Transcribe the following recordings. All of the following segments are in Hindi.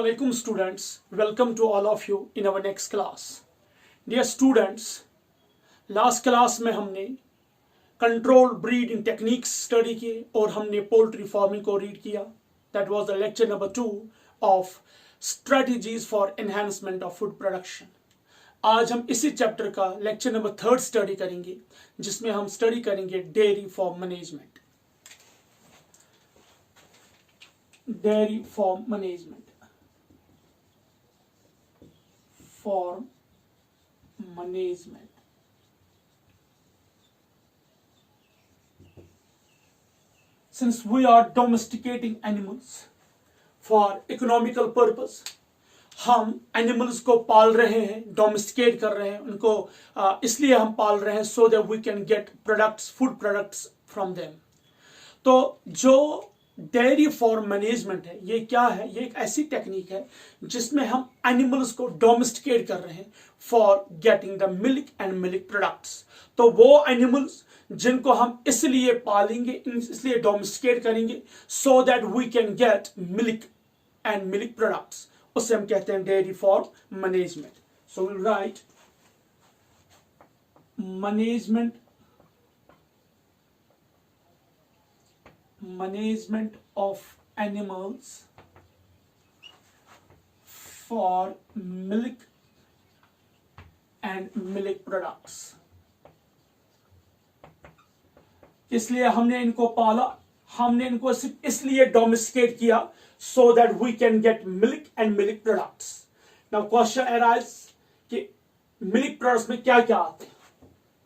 Assalamualaikum students, welcome to all of you in our next class. Dear students, last class में हमने कंट्रोल ब्रीडिंग टेक्निक्स स्टडी किए और हमने पोल्ट्री फार्मिंग को रीड किया. That was the lecture number 2 of strategies for enhancement of food production. आज हम इसी चैप्टर का लेक्चर नंबर 3 स्टडी करेंगे जिसमें हम स्टडी करेंगे dairy farm management. Dairy farm management farm management. Since we are domesticating animals for economical purpose, हम एनिमल्स को पाल रहे हैं, डोमेस्टिकेट कर रहे हैं, उनको इसलिए हम पाल रहे हैं so that we can get products, food products from them. तो जो डेयरी फार्म मैनेजमेंट है ये क्या है? ये एक ऐसी टेक्निक है जिसमें हम एनिमल्स को डोमेस्टिकेट कर रहे हैं for getting the milk and milk products. तो वो एनिमल्स जिनको हम इसलिए पालेंगे, इसलिए डोमेस्टिकेट करेंगे so that we can get milk and milk products, उसे हम कहते हैं dairy farm management. So will write management of animals for milk and milk products. इसलिए हमने इनको पाला, हमने इनको सिर्फ इसलिए डोमेस्टिकेट किया so that we can get milk and milk products. Now question arises कि मिल्क प्रोडक्ट्स में क्या क्या आते हैं?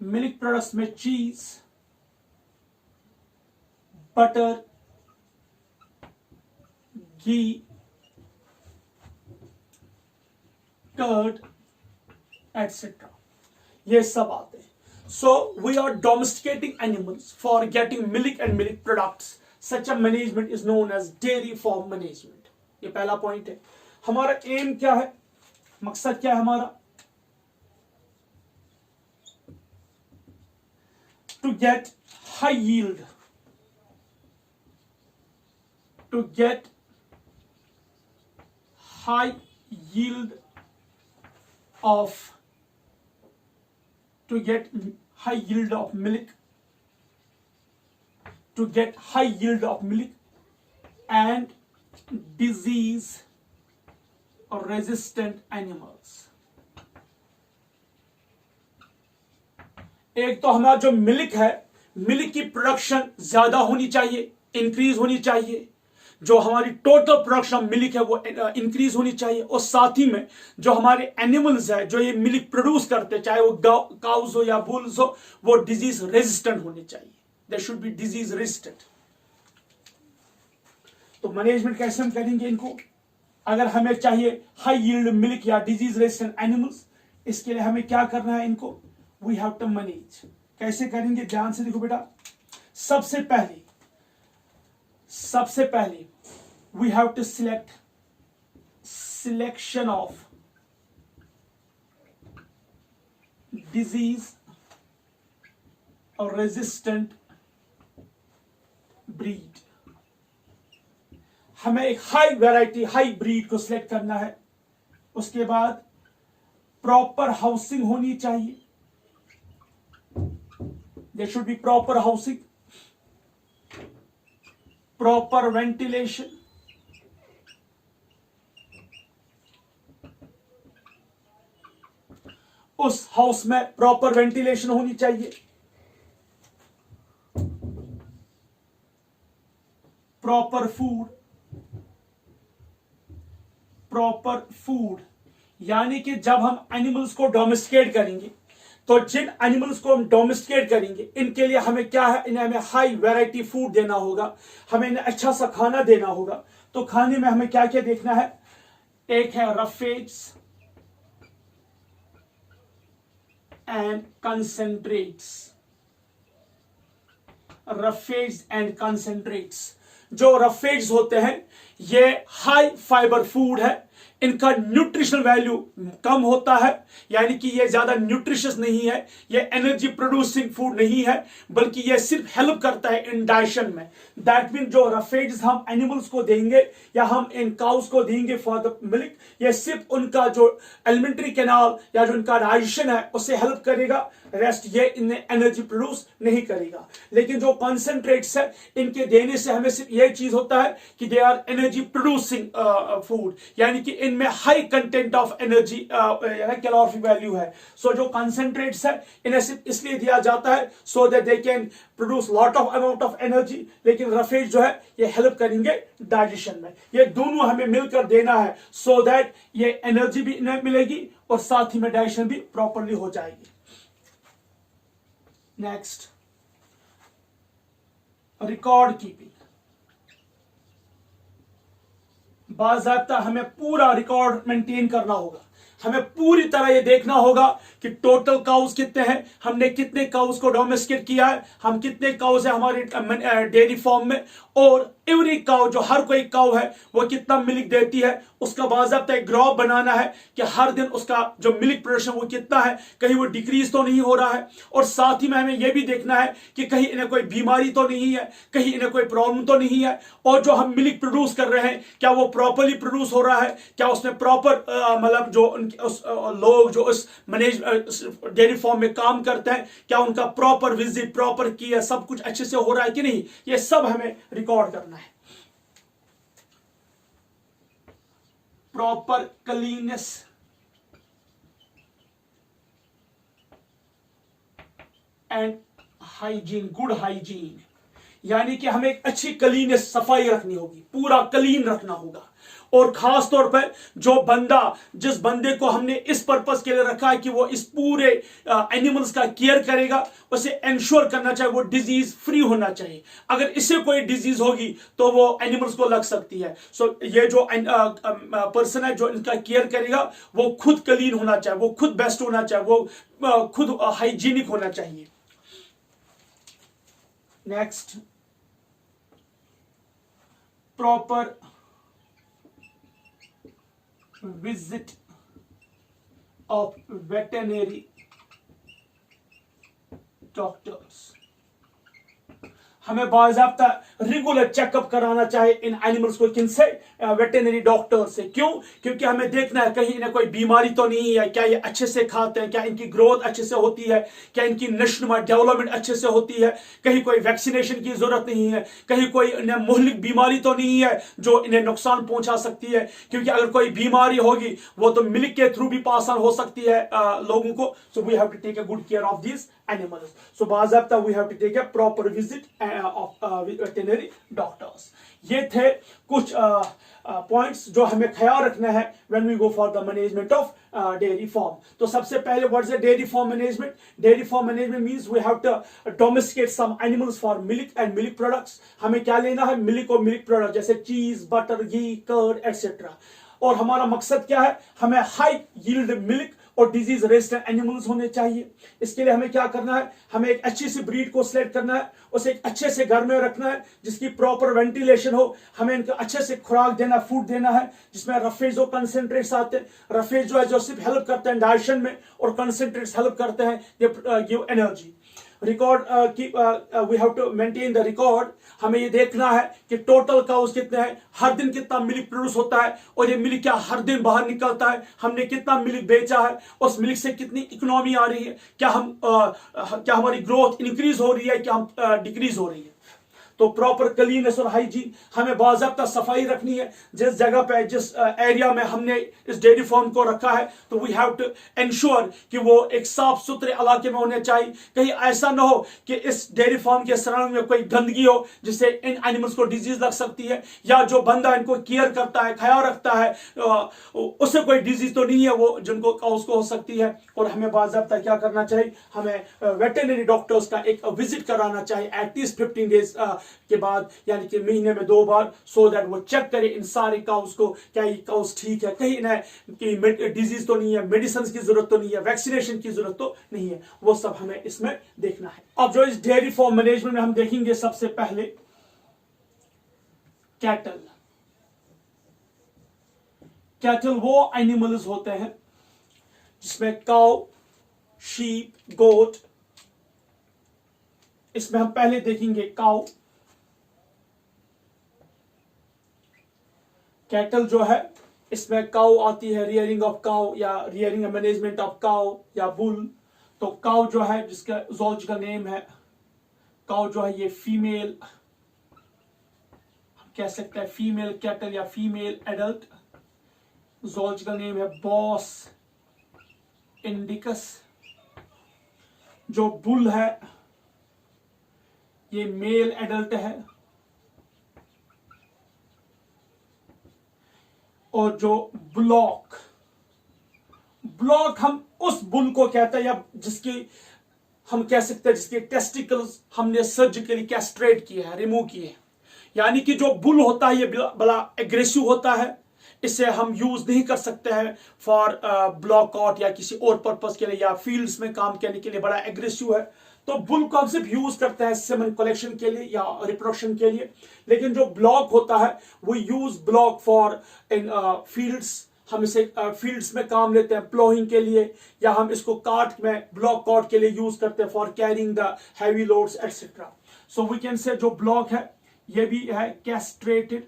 मिल्क प्रोडक्ट्स में चीज, बटर, घी, कर्ड etc. ये सब आते हैं. So we are domesticating animals for getting milk and milk products. Such a management is known as dairy farm management. ये पहला पॉइंट है. हमारा एम क्या है, मकसद क्या है हमारा? To get high yield. To get high yield of milk, to get high yield of milk and disease resistant animals. एक तो हमारा जो मिल्क है, मिल्क की प्रोडक्शन ज्यादा होनी चाहिए, इंक्रीज होनी चाहिए. जो हमारी टोटल प्रोडक्शन मिल्क है वो इंक्रीज होनी चाहिए. और साथ ही में जो हमारे एनिमल्स है जो ये मिल्क प्रोड्यूस करते, चाहे वो काउज हो या बुल्स हो, वो डिजीज रेजिस्टेंट होने चाहिए. They should be disease resistant. तो मैनेजमेंट कैसे हम करेंगे इनको? अगर हमें चाहिए हाई यील्ड मिल्क या डिजीज रेजिस्टेंट एनिमल्स, इसके लिए हमें क्या करना है? इनको वी हैव टू मैनेज. कैसे करेंगे? ध्यान से देखो बेटा. सबसे पहले we have to selection of disease or resistant breed. हमें एक हाई वैरायटी, हाई ब्रीड को सिलेक्ट करना है. उसके बाद प्रॉपर हाउसिंग होनी चाहिए. there should be proper housing, proper ventilation, उस हाउस में प्रॉपर वेंटिलेशन होनी चाहिए. प्रॉपर फूड यानी कि जब हम एनिमल्स को डोमेस्टिकेट करेंगे तो जिन एनिमल्स को हम डोमेस्टिकेट करेंगे इनके लिए हमें क्या है? इन्हें हमें हाई वैरायटी फूड देना होगा, हमें इन्हें अच्छा सा खाना देना होगा. तो खाने में हमें क्या क्या देखना है? एक है रफेज एंड कंसेंट्रेट्स. जो रफेज होते हैं ये हाई फाइबर फूड है, इनका न्यूट्रिशनल वैल्यू कम होता है, यानी कि ये ज्यादा न्यूट्रिशियस नहीं है, ये एनर्जी प्रोड्यूसिंग फूड नहीं है, बल्कि ये सिर्फ हेल्प करता है इन डाइजेशन में। दैट मीन जो रफेज हम एनिमल्स को देंगे या हम इन काउस को देंगे फॉर द मिल्क, ये सिर्फ उनका जो एलिमेंट्री कैनाल या जो उनका डाइजेशन है उससे हेल्प करेगा, रेस्ट ये इन्हें एनर्जी प्रोड्यूस नहीं करेगा। लेकिन जो कॉन्सेंट्रेट्स है इनके देने से हमें सिर्फ यह चीज होता है कि they are energy producing food, यानी कि इनमें high content of energy calorific value है। सो जो कॉन्सेंट्रेट्स है इन्हें सिर्फ इसलिए दिया जाता है so that they can produce lot of amount of energy, लेकिन रफेज जो है ये हेल्प करेंगे डाइजेशन में। ये दोनों हमें मिलकर देना है सो दैट ये एनर्जी भी इन्हें मिलेगी और साथ ही में डाइजेशन भी प्रॉपरली हो जाएगी। Next, record keeping. बाज़ाब्ता हमें पूरा रिकॉर्ड मेंटेन करना होगा, हमें पूरी तरह ये देखना होगा कि टोटल काउस कितने हैं, हमने कितने काउस को डोमेस्टिकेट किया है, हम कितने काउस है हमारे डेयरी फार्म में, और एवरी काउ जो हर कोई काउ है वो कितना मिल्क देती है, उसका बाज़ाब्ता एक ग्राफ बनाना है कि हर दिन उसका जो मिल्क प्रोडक्शन वो कितना है, कहीं वो डिक्रीज तो नहीं हो रहा है। और साथ ही में हमें यह भी देखना है कि कहीं इन्हें कोई बीमारी तो नहीं है, कहीं इन्हें कोई प्रॉब्लम तो नहीं है, और जो हम मिल्क प्रोड्यूस कर रहे हैं क्या वो प्रॉपरली प्रोड्यूस हो रहा है, क्या उसमें प्रॉपर मतलब जो लोग जो उस मैनेज डेयरी फार्म में काम करते हैं क्या उनका प्रॉपर विजिट, प्रॉपर किया, सब कुछ अच्छे से हो रहा है कि नहीं, ये सब हमें रिकॉर्ड करना है। Proper cleanness and hygiene, good hygiene, यानी कि हमें एक अच्छी क्लीननेस, सफाई रखनी होगी, पूरा क्लीन रखना होगा। और खास तौर पर जो बंदा, जिस बंदे को हमने इस पर्पस के लिए रखा है कि वो इस पूरे एनिमल्स का केयर करेगा, उसे इंश्योर करना चाहिए वो डिजीज फ्री होना चाहिए। अगर इससे कोई डिजीज होगी तो वो एनिमल्स को लग सकती है। सो ये जो पर्सन है जो इनका केयर करेगा वो खुद क्लीन होना चाहिए, वो खुद बेस्ट होना चाहिए, वो खुद हाइजीनिक होना चाहिए। Next, proper visit of veterinary doctors, हमें बाज़ाब्ता रेगुलर चेकअप कराना चाहिए इन एनिमल्स को, किनसे, वेटेनरी डॉक्टर से। क्यों? क्योंकि हमें देखना है कहीं इन्हें कोई बीमारी तो नहीं है, क्या ये अच्छे से खाते हैं, क्या इनकी ग्रोथ अच्छे से होती है, क्या इनकी नस्ल डेवलपमेंट अच्छे से होती है, कहीं कोई वैक्सीनेशन की जरूरत नहीं है, कहीं कोई इन्हें मुहलिक बीमारी तो नहीं है जो इन्हें नुकसान पहुंचा सकती है। क्योंकि अगर कोई बीमारी होगी वो तो मिल्क के थ्रू भी पास ऑन हो सकती है लोगों को। So we have to take a good care of this animals. So बाज़ाब्ता we have to take a proper visit of veterinary doctors. ये थे कुछ पॉइंट्स जो हमें ख्याल रखना है when we go for the management of dairy farm. तो सबसे पहले what is the dairy farm management? Dairy farm management means we have to domesticate some animals for milk and milk products. हमें क्या लेना है? मिल्क और मिल्क प्रोडक्ट जैसे चीज, बटर, घी, कर्ड एटसेट्रा। और हमारा मकसद क्या है? हमें हाई यील्ड मिल्क और डिजीज रेजिस्टेंट एनिमल्स होने चाहिए। इसके लिए हमें क्या करना है? हमें एक अच्छी सी ब्रीड को सिलेक्ट करना है, उसे एक अच्छे से घर में रखना है जिसकी प्रॉपर वेंटिलेशन हो, हमें इनको अच्छे से खुराक देना, फूड देना है जिसमें रफेज और कंसेंट्रेट्स आते हैं। रफेज जो है जो सिर्फ हेल्प करते हैं डाइजेशन में, और कंसेंट्रेट्स हेल्प करते हैं ये give energy. Record we have to maintain the record, हमें ये देखना है कि टोटल काउस कितने हैं, हर दिन कितना मिल्क प्रोड्यूस होता है, और ये मिल्क क्या हर दिन बाहर निकलता है, हमने कितना मिल्क बेचा है, उस मिल्क से कितनी इकोनॉमी आ रही है, क्या हमारी ग्रोथ इंक्रीज हो रही है, क्या हम डिक्रीज हो रही है। तो प्रॉपर क्लीननेस और हाइजीन, हमें बाज़ाब्ता सफाई रखनी है जिस जगह पे, जिस एरिया में हमने इस डेयरी फार्म को रखा है। तो वी हैव टू इंश्योर कि वो एक साफ सुथरे इलाके में होने चाहिए। कहीं ऐसा ना हो कि इस डेयरी फार्म के सराउंडिंग में कोई गंदगी हो जिससे इन एनिमल्स को डिजीज लग सकती है, या जो बंदा इनको केयर करता है, ख्याल रखता है, उससे कोई डिजीज तो नहीं है वो जिनको उसको हो सकती है। और हमें बाज़ाब्ता क्या करना चाहिए? हमें वेटेनरी डॉक्टर्स का एक विजिट कराना चाहिए एटलीस्ट 15 डेज के बाद, यानी कि महीने में 2 बार, सो दैट वो चेक करे इन सारे काउस को, क्या ये काउस ठीक है, कहीं इन्हें डिजीज तो नहीं है, मेडिसिन की जरूरत तो नहीं है, वैक्सीनेशन की जरूरत तो नहीं है, वो सब हमें इसमें देखना है। अब जो इस डेयरी फार्म मैनेजमेंट में हम देखेंगे सबसे पहले कैटल। कैटल वो एनिमल्स होते हैं जिसमें काउ, शीप, गोट। इसमें हम पहले देखेंगे काउ। कैटल जो है इसमें काउ आती है, रियरिंग ऑफ काउ या रियरिंग मैनेजमेंट ऑफ काउ या बुल। तो काउ जो है जिसका जूलॉजिकल नेम है, काउ जो है ये फीमेल, हम कह सकते हैं फीमेल कैटल या फीमेल एडल्ट। जूलॉजिकल नेम है बॉस इंडिकस। जो बुल है ये मेल एडल्ट है। और जो ब्लॉक, ब्लॉक हम उस बुल को कहते हैं या जिसकी हम कह सकते हैं जिसके टेस्टिकल्स हमने सर्जिकली कैस्ट्रेट किए हैं, रिमूव किए हैं। यानी कि जो बुल होता है ये बड़ा एग्रेसिव होता है, इसे हम यूज नहीं कर सकते हैं फॉर ब्लॉक आउट या किसी और पर्पस के लिए या फील्ड्स में काम करने के लिए, बड़ा एग्रेसिव है। तो बुल को हम सिर्फ यूज करते हैं सेमन कलेक्शन के लिए या रिप्रोडक्शन के लिए। लेकिन जो ब्लॉक होता है वो U's block for in fields. हम इसे फील्ड्स में काम लेते हैं प्लोइंग के लिए, या हम इसको कार्ट में ब्लॉक कार्ट के लिए यूज करते हैं for carrying the heavy loads etcetera. So we can say जो ब्लॉक है ये भी है कैस्ट्रेटेड,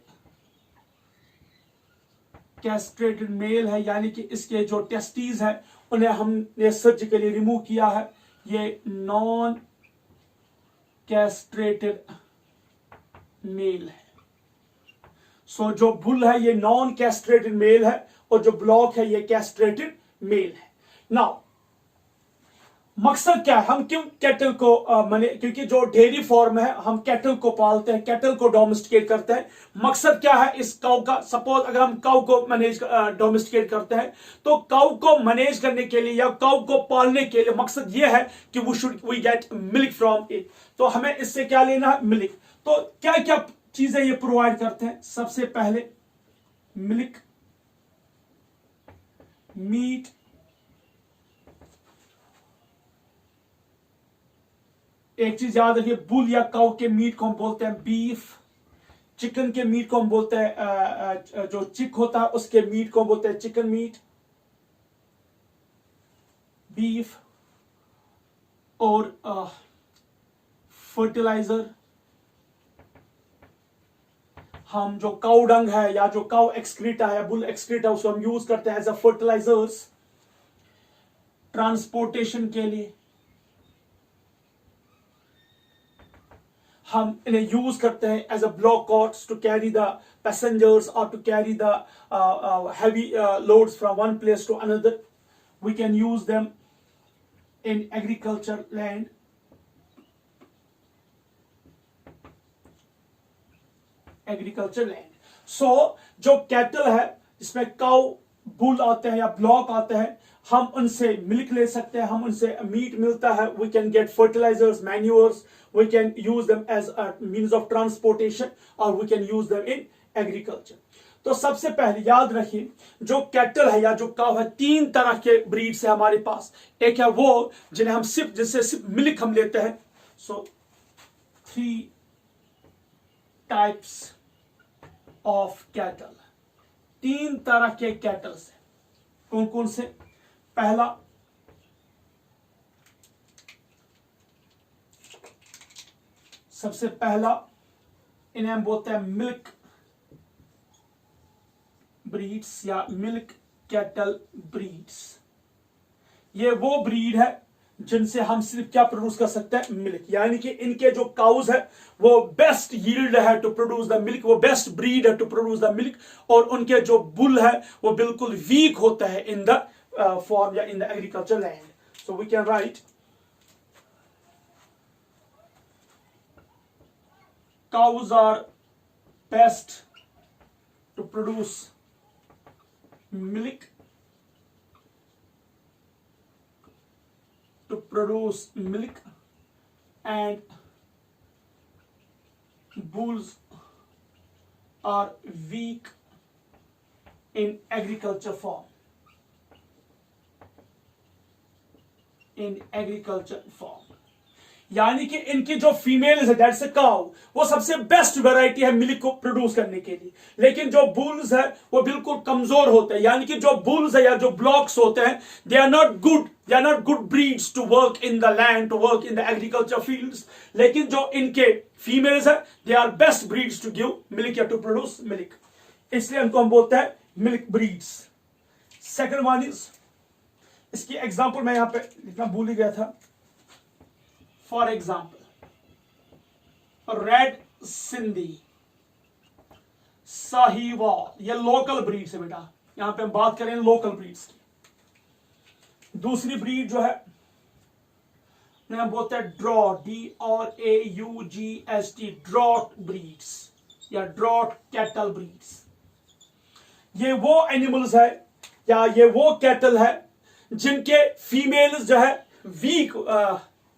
कैस्ट्रेटेड मेल है, यानी कि इसके जो टेस्टीज है उन्हें हमने सर्जिकली रिमूव किया है। ये नॉन कैस्ट्रेटेड मेल है। सो जो बुल है ये नॉन कैस्ट्रेटेड मेल है और जो ब्लॉक है ये कैस्ट्रेटेड मेल है। नाउ मकसद क्या है, हम क्यों कैटल को माने, क्योंकि जो डेयरी फॉर्म है हम कैटल को पालते हैं, कैटल को डोमेस्टिकेट करते हैं। मकसद क्या है इस काउ का, सपोज अगर हम काउ को मैनेज डोमेस्टिकेट करते हैं तो काउ को मैनेज करने के लिए या काउ को पालने के लिए मकसद ये है कि we get milk from it. तो हमें इससे क्या लेना है, मिल्क। तो क्या क्या चीजें ये प्रोवाइड करते हैं, सबसे पहले मिल्क, मीट, एक चीज याद रखिए, बुल या काउ के मीट को हम बोलते हैं बीफ। चिकन के मीट को हम बोलते हैं, जो चिक होता है उसके मीट को हम बोलते हैं चिकन मीट, बीफ। और फर्टिलाइजर, हम जो काउ डंग है या जो काउ एक्सक्रीटा है, बुल एक्सक्रीटा, उसको हम यूज करते हैं एज अ फर्टिलाइजर्स ट्रांसपोर्टेशन के लिए। हम इन्हें यूज करते हैं as a bullock carts to carry the passengers और to carry the heavy loads from one place to another. We can use them in agriculture land. Agriculture land. So जो कैटल है जिसमें काउ, बुल आते हैं या ब्लॉक आते हैं, हम उनसे मिल्क ले सकते हैं, हम उनसे मीट मिलता है। We can get fertilizers, manures, we can use them as a means of transportation और we can use them in agriculture. तो सबसे पहले याद रखिए जो कैटल है या जो काउ है, तीन तरह के ब्रीड्स है हमारे पास। एक है वो जिन्हें हम सिर्फ, जिससे सिर्फ मिल्क हम लेते हैं। सो 3 टाइप्स ऑफ कैटल, 3 तरह के कैटल्स हैं। कौन कौन से? पहला सबसे पहला इन्हें हम बोलते हैं मिल्क ब्रीड्स या मिल्क कैटल ब्रीड्स। ये वो ब्रीड है जिनसे हम सिर्फ क्या प्रोड्यूस कर सकते हैं, मिल्क। यानी कि इनके जो काउज है वो बेस्ट यील्ड है टू प्रोड्यूस द मिल्क, वो बेस्ट ब्रीड है टू प्रोड्यूस द मिल्क। और उनके जो बुल है वो बिल्कुल वीक होता है इन द फॉर्म या in the agriculture land. So we can write cows are best to produce milk, and bulls are weak in agriculture form. यानी कि इनकी जो फीमेल्स है दैट्स अ काउ, वो सबसे बेस्ट वैरायटी है मिल्क को प्रोड्यूस करने के लिए। लेकिन जो बुल्स है वो बिल्कुल कमजोर होते हैं, यानी कि जो बुल्स है या जो ब्लॉक्स होते हैं they are not good breeds to work in the land, to work in the agriculture fields. लेकिन जो इनके फीमेल्स है they are best breeds to give milk या टू प्रोड्यूस मिल्क, इसलिए उनको हम बोलते हैं milk breeds. Second one is, इसकी एग्जांपल मैं यहां पे लिखना भूल ही गया था। For example red Sindhi, Sahiwal, ये लोकल ब्रीड्स है बेटा, यहां पे हम बात करें लोकल ब्रीड्स की। दूसरी ब्रीड जो है हम बोलते हैं ड्रॉट, DRAUGST, ड्रॉट ब्रीड्स या ड्रॉट कैटल ब्रीड्स। ये वो एनिमल्स है या ये वो कैटल है जिनके फीमेल्स जो है वीक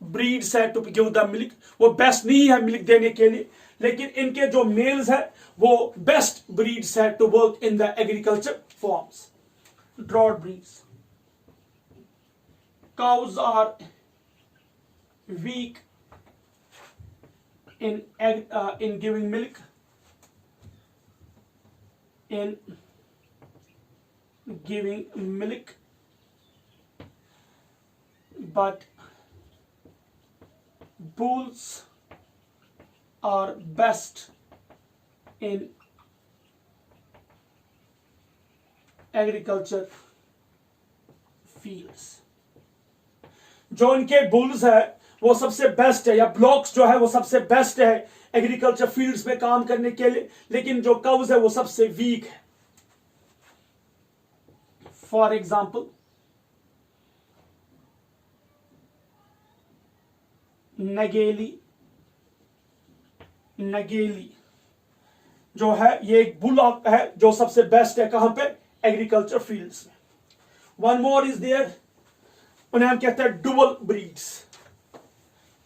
ब्रीड्स है टू गिव द मिल्क, वो बेस्ट नहीं है मिल्क देने के लिए। लेकिन इनके जो मेल्स है वो बेस्ट ब्रीड्स है to work in the agriculture farms, draught breeds. Cows are weak in giving milk, but bulls are best in agriculture fields। जो इनके बुल्स है वो सबसे बेस्ट है, या ब्लॉक्स जो है वो सबसे बेस्ट है एग्रीकल्चर फील्ड्स में काम करने के लिए, लेकिन जो काउज है वो सबसे वीक है। फॉर एग्जाम्पल नगेली जो है ये एक बुलॉक है जो सबसे बेस्ट है कहां पे, एग्रीकल्चर फील्ड्स में। वन मोर इज देयर, उन्हें हम कहते हैं डुअल ब्रीड्स।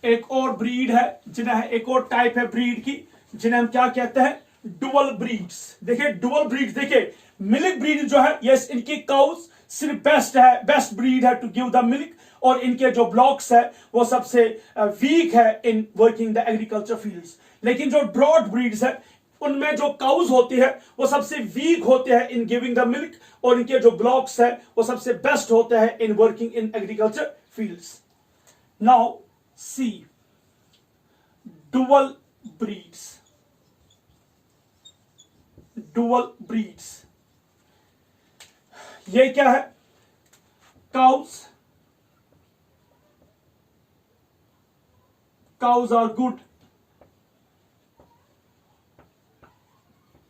एक और ब्रीड है जिन्हें, एक और टाइप है ब्रीड की जिन्हें हम क्या कहते हैं, डुअल ब्रीड्स। देखिए डुअल ब्रीड्स, देखिए मिल्क ब्रीड जो है यस इनकी काउज सिर्फ बेस्ट है, बेस्ट ब्रीड है टू गिव द मिल्क, और इनके जो ब्लॉक्स है वो सबसे वीक है in working the agriculture fields. लेकिन जो ड्रॉट ब्रीड्स है उनमें जो काउज होती है वो सबसे वीक होते हैं इन गिविंग द मिल्क, और इनके जो ब्लॉक्स है वो सबसे बेस्ट होते हैं in working in agriculture fields. Now see dual breeds, ये क्या है, cows are good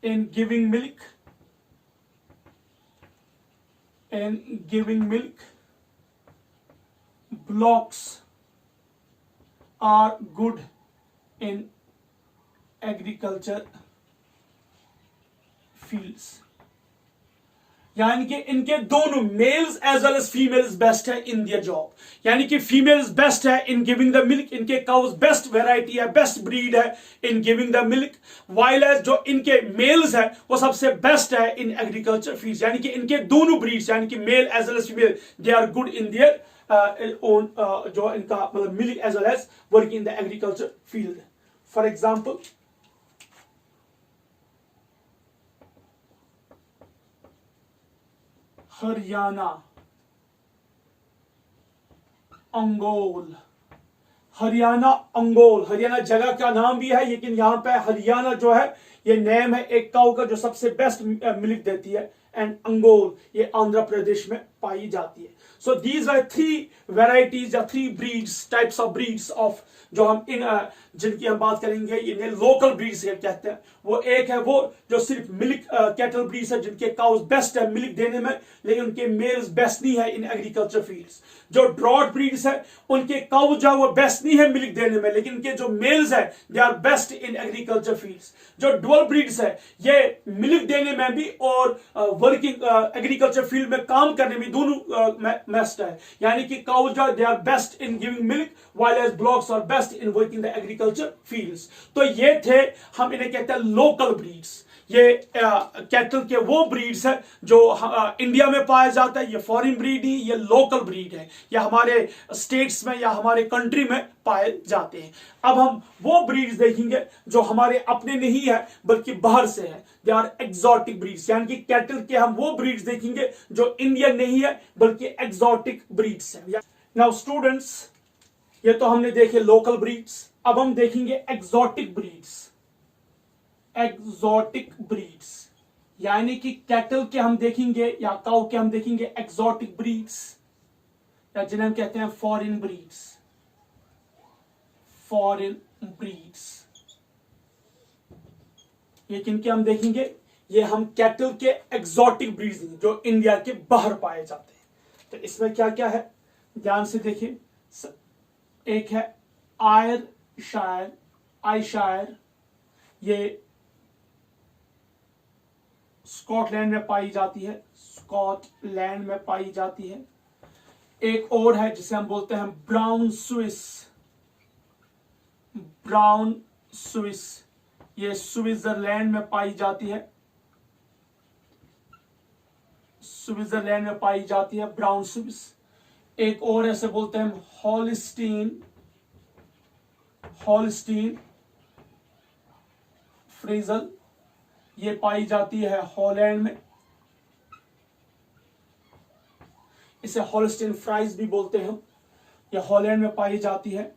in giving milk, blocks are good in agriculture fields। यानी कि इनके दोनों males as well as females best है इन दियर जॉब, यानी कि फीमेल्स बेस्ट है इन गिविंग द मिल्क, इनके काउज बेस्ट वेराइटी है, बेस्ट ब्रीड है in giving the milk, while as जो इनके मेल्स है वो सबसे बेस्ट है इन एग्रीकल्चर फील्ड्स। यानी कि इनके दोनों ब्रीड्स यानी कि male as well as female they are good in their own, जो इनका मतलब milk as well as working in the agriculture field. For example Haryana Ongole, Haryana जगह का नाम भी है, लेकिन यहां पे हरियाणा जो है ये नेम है एक काऊ का जो सबसे बेस्ट मिल्क देती है, एंड अंगोल ये आंध्र प्रदेश में पाई जाती है। सो दीज आर 3 वेराइटीज या 3 breeds, types of breeds of जो हम इन जिनकी हम बात करेंगे, ये लोकल ब्रीड्स कहते हैं। वो एक है वो जो सिर्फ मिल्क कैटल ब्रीड्स है जिनके काउज बेस्ट है मिल्क देने में, लेकिन उनके मेल्स बेस्ट नहीं है इन एग्रीकल्चर फील्ड्स। जो ड्रॉट ब्रीड्स है उनके काउज जो वो बेस्ट नहीं है मिल्क देने में, लेकिन उनके जो मेल्स है they are best in agriculture fields. जो डुअल ब्रीड्स है ये मिल्क देने में भी और वर्किंग एग्रीकल्चर फील्ड में काम करने में दोनों बेस्ट है, यानी कि cows they are best in giving milk while as blocks are best in working the agriculture fields। तो ये थे, हम इन्हें कहते हैं लोकल ब्रीड्स। ये कैटल के वो ब्रीड्स है जो इंडिया में पाया जाता है, ये फॉरेन ब्रीड ही, ये लोकल ब्रीड है, या हमारे स्टेट्स में या हमारे कंट्री में पाए जाते हैं। अब हम वो ब्रीड्स देखेंगे जो हमारे अपने नहीं है बल्कि बाहर से है, दे आर एक्सोटिक ब्रीड्स, यानी कि कैटल के हम वो ब्रीड्स देखेंगे जो इंडियन नहीं है बल्कि एक्सोटिक ब्रीड्स है। नाउ स्टूडेंट्स, ये तो हमने देखे लोकल ब्रीड्स, अब हम देखेंगे एक्सोटिक ब्रीड्स। एक्सोटिक ब्रीड्स यानी कि कैटल के हम देखेंगे या काउ के हम देखेंगे एक्सोटिक ब्रीड्स, या जिन्हें हम कहते हैं फॉरेन ब्रीड्स। फॉरेन ब्रीड्स ये किनके हम देखेंगे, ये हम कैटल के एक्सोटिक ब्रीड्स जो इंडिया के बाहर पाए जाते हैं। तो इसमें क्या क्या है ध्यान से देखिए। एक है आयरशायर, आयरशायर, ये स्कॉटलैंड में पाई जाती है, स्कॉटलैंड में पाई जाती है। एक और है जिसे हम बोलते हैं ब्राउन स्विस, ब्राउन स्विस, ये स्विट्जरलैंड में पाई जाती है, स्विट्जरलैंड में पाई जाती है ब्राउन स्विस। एक और ऐसे बोलते हैं हॉलस्टीन, हॉलस्टीन फ्रीजल, ये पाई जाती है हॉलैंड में, इसे हॉलस्टीन फ्राइज भी बोलते हैं, ये हॉलैंड में पाई जाती है।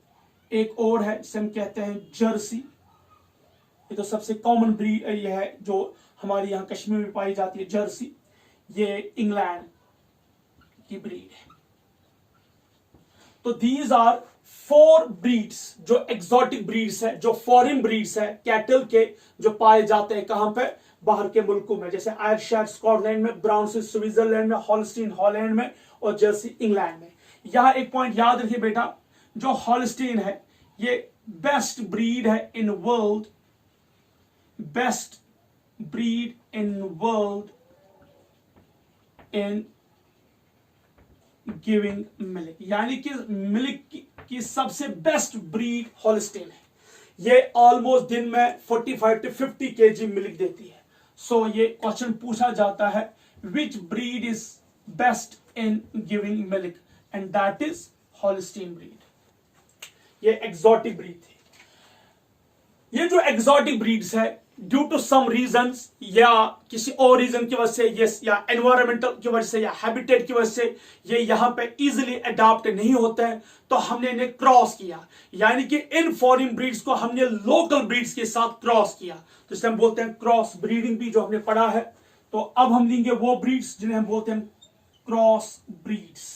एक और है जिसे हम कहते हैं जर्सी, ये तो सबसे कॉमन ब्रीड ये है जो हमारे यहाँ कश्मीर में पाई जाती है, जर्सी, ये इंग्लैंड की ब्रीड है। तो दीज आर 4 ब्रीड्स जो एक्सोटिक ब्रीड्स है, जो फॉरेन ब्रीड्स है कैटल के, जो पाए जाते हैं कहां पे, बाहर के मुल्कों में, जैसे आयरशायर स्कॉटलैंड में, ब्राउन स्विस स्विट्जरलैंड में, हॉलस्टीन हॉलैंड में और जर्सी इंग्लैंड में। यहां एक पॉइंट याद रखिए बेटा, जो हॉलस्टीन है ये बेस्ट ब्रीड है in world, best breed in world in giving milk, यानी कि मिल्क की सबसे बेस्ट ब्रीड हॉलस्टीन है। ये ऑलमोस्ट दिन में 45 to 50 kg मिल्क देती है। सो ये क्वेश्चन पूछा जाता है which breed is best in giving milk, and that is Holstein breed. ये एक्सोटिक ब्रीड थी। ये जो एक्सोटिक ब्रीड्स है ड्यू टू सम रीजंस या किसी और रीजन की वजह से, ये या एनवायरमेंटल की वजह से या हैबिटेट की वजह से ये यहाँ पे इजीली अडॉप्ट नहीं होते हैं, तो हमने इन्हें क्रॉस किया, यानी कि इन फॉरेन ब्रीड्स को हमने लोकल ब्रीड्स के साथ क्रॉस किया, तो इसे हम बोलते हैं क्रॉस ब्रीडिंग भी, जो हमने पढ़ा है। तो अब हम लेंगे वो ब्रीड्स जिन्हें हम बोलते हैं क्रॉस ब्रीड्स।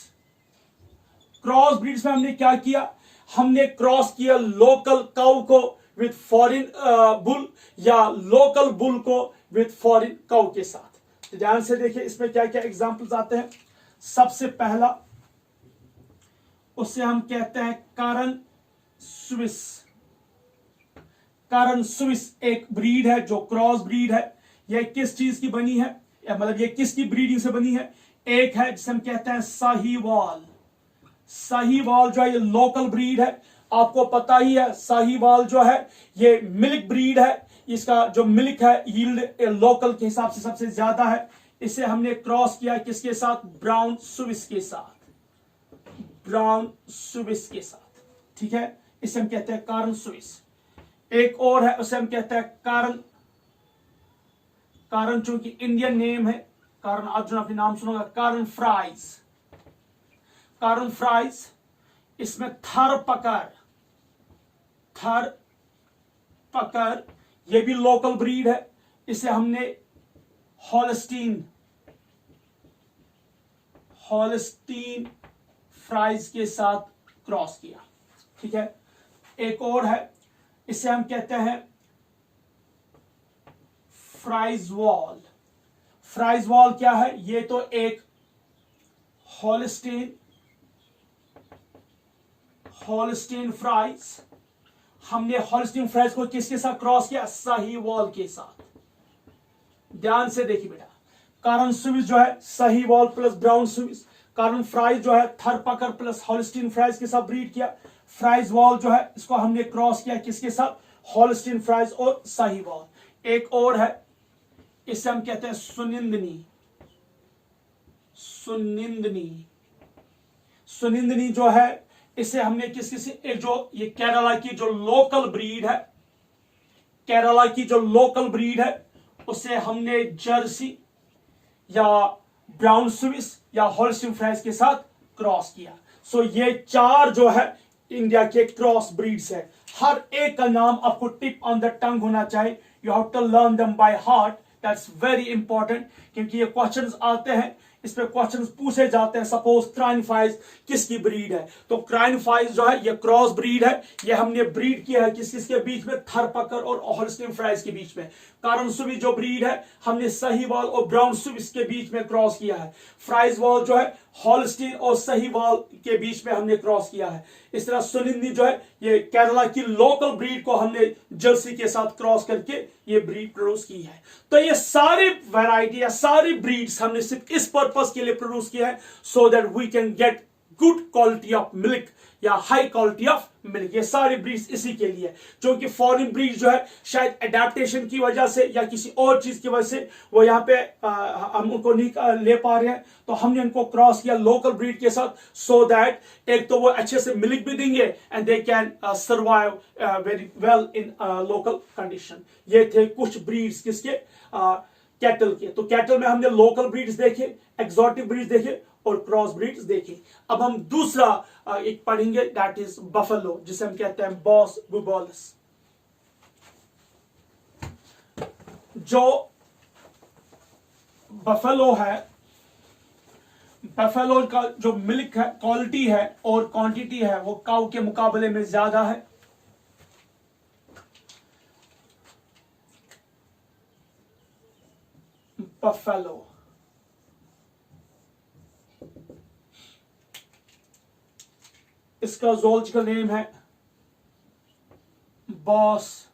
क्रॉस ब्रीड्स में हमने क्या किया, हमने क्रॉस किया लोकल काउ को विथ फॉरेन बुल या लोकल बुल को विथ फॉरेन काउ के साथ। तो ध्यान से देखिए इसमें क्या क्या एग्जांपल्स आते हैं। सबसे पहला उसे हम कहते हैं कारण स्विस। कारण स्विस एक ब्रीड है जो क्रॉस ब्रीड है। यह किस चीज की बनी है, या मतलब ये किसकी ब्रीडिंग से बनी है। एक है जिसे हम कहते हैं साहीवाल। साहीवाल जो है ये लोकल ब्रीड है, आपको पता ही है साहीवाल जो है ये मिल्क ब्रीड है, इसका जो मिल्क है यील्ड लोकल के हिसाब से सबसे ज्यादा है। इसे हमने क्रॉस किया किसके साथ, ब्राउन स्विस के साथ, ब्राउन स्विस के साथ, ठीक है। इसे हम कहते हैं कारण स्विस। एक और है उसे हम कहते हैं कारण, कारण चूंकि इंडियन नेम है, कारण अर्जुन आपने नाम सुना होगा, कारण फ्राइज। कारण फ्राइज, इसमें थर पकर, थर पकर ये भी लोकल ब्रीड है। इसे हमने हॉलस्टीन, हॉलस्टीन फ्राइज के साथ क्रॉस किया, ठीक है। एक और है इसे हम कहते हैं फ्राइज वॉल। फ्राइज वॉल क्या है, ये तो एक हॉलस्टीन, हॉलस्टीन फ्राइज। हमने हॉलस्टीन फ्राइज को किसके साथ क्रॉस किया, साहीवाल के साथ। ध्यान से देखिए बेटा, कारण स्विस जो है साहीवाल प्लस ब्राउन स्विस, कारण फ्राइज जो है थरपकर प्लस हॉलस्टीन फ्राइज के साथ ब्रीड किया। फ्राइज वॉल जो है इसको हमने क्रॉस किया किसके साथ, हॉलस्टीन फ्राइज और साहीवाल। एक और है इसे हम कहते हैं सुनिंदनी। सुनिंदनी, सुनिंदनी जो है इसे हमने किसी से एक जो ये केरला की जो लोकल ब्रीड है, केरला की जो लोकल ब्रीड है उसे हमने जर्सी या ब्राउन स्विस या होल्स्टीन फ्राइज के साथ क्रॉस किया। सो ये चार जो है इंडिया के क्रॉस ब्रीड्स है। हर एक का नाम आपको टिप ऑन द टंग होना चाहिए। You have to learn them by heart, that's very important, क्योंकि ये क्वेश्चंस आते हैं, इस पे क्वेश्चंस पूछे जाते हैं। सपोज क्राइन फाइज किसकी ब्रीड है, तो क्राइन फाइज जो है ये क्रॉस ब्रीड है। ये हमने ब्रीड किया है किस किसके बीच में, थरपकर और होल्स्टीन फ्राइज के बीच में। कारण स्विस जो ब्रीड है हमने सहीवाल और ब्राउन स्विस के बीच में क्रॉस किया है। फ्राइज वाल जो है होल्स्टीन और सहीवाल के बीच में हमने क्रॉस किया है। इस तरह सुनिंदी जो है ये केरला की लोकल ब्रीड को हमने जर्सी के साथ क्रॉस करके ये ब्रीड प्रोड्यूस की है। तो ये सारी वैरायटी या सारी ब्रीड्स हमने सिर्फ इस पर्पस के लिए प्रोड्यूस किया है, so that we can get good quality of milk या हाई क्वालिटी ऑफ मिल्क। ये सारी ब्रीड्स इसी के लिए, क्योंकि फॉरेन ब्रीड जो है शायद एडेप्टेशन की वजह से या किसी और चीज की वजह से वो यहाँ पे हम उनको नहीं ले पा रहे हैं, तो हमने उनको क्रॉस किया लोकल ब्रीड के साथ, सो दैट एक तो वो अच्छे से मिल्क भी देंगे and they can survive very well in local condition. ये थे कुछ ब्रीड्स किसके, कैटल के। तो कैटल में हमने लोकल ब्रीड्स देखे, एक्सोटिक ब्रीड्स देखे और क्रॉस ब्रीड्स देखे। अब हम दूसरा एक पढ़ेंगे, दैट इज बफेलो, जिसे हम कहते हैं बॉस बुबोलस। जो बफेलो है, बफेलो का जो मिल्क है क्वालिटी है और क्वांटिटी है वो काऊ के मुकाबले में ज्यादा है। बफेलो इसका zoological नेम है बॉस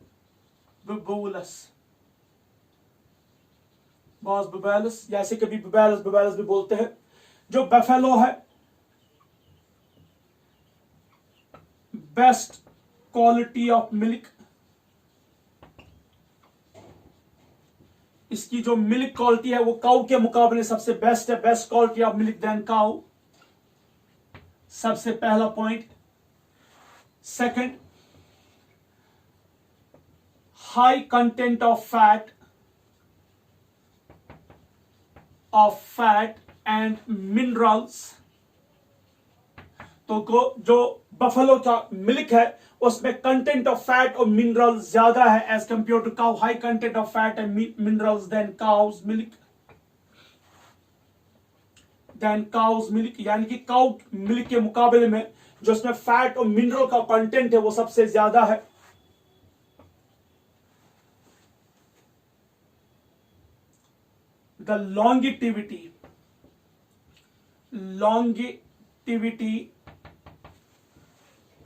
बुबोलस, बॉस बुबोलस, जैसे कभी बुबेलस बुबेलस भी बोलते हैं। जो बफेलो है बेस्ट क्वालिटी ऑफ मिल्क, इसकी जो मिल्क क्वालिटी है वो काऊ के मुकाबले सबसे बेस्ट है। Best quality of milk than cow, सबसे पहला point. Second, high content of fat and minerals. तो जो बफेलो का मिल्क है उसमें कंटेंट ऑफ फैट और मिनरल ज्यादा है as compare to cow. High content of fat and minerals than cow's milk, यानी कि काउ मिल्क के मुकाबले में जो इसमें फैट और मिनरल का कंटेंट है वो सबसे ज्यादा है। The longevity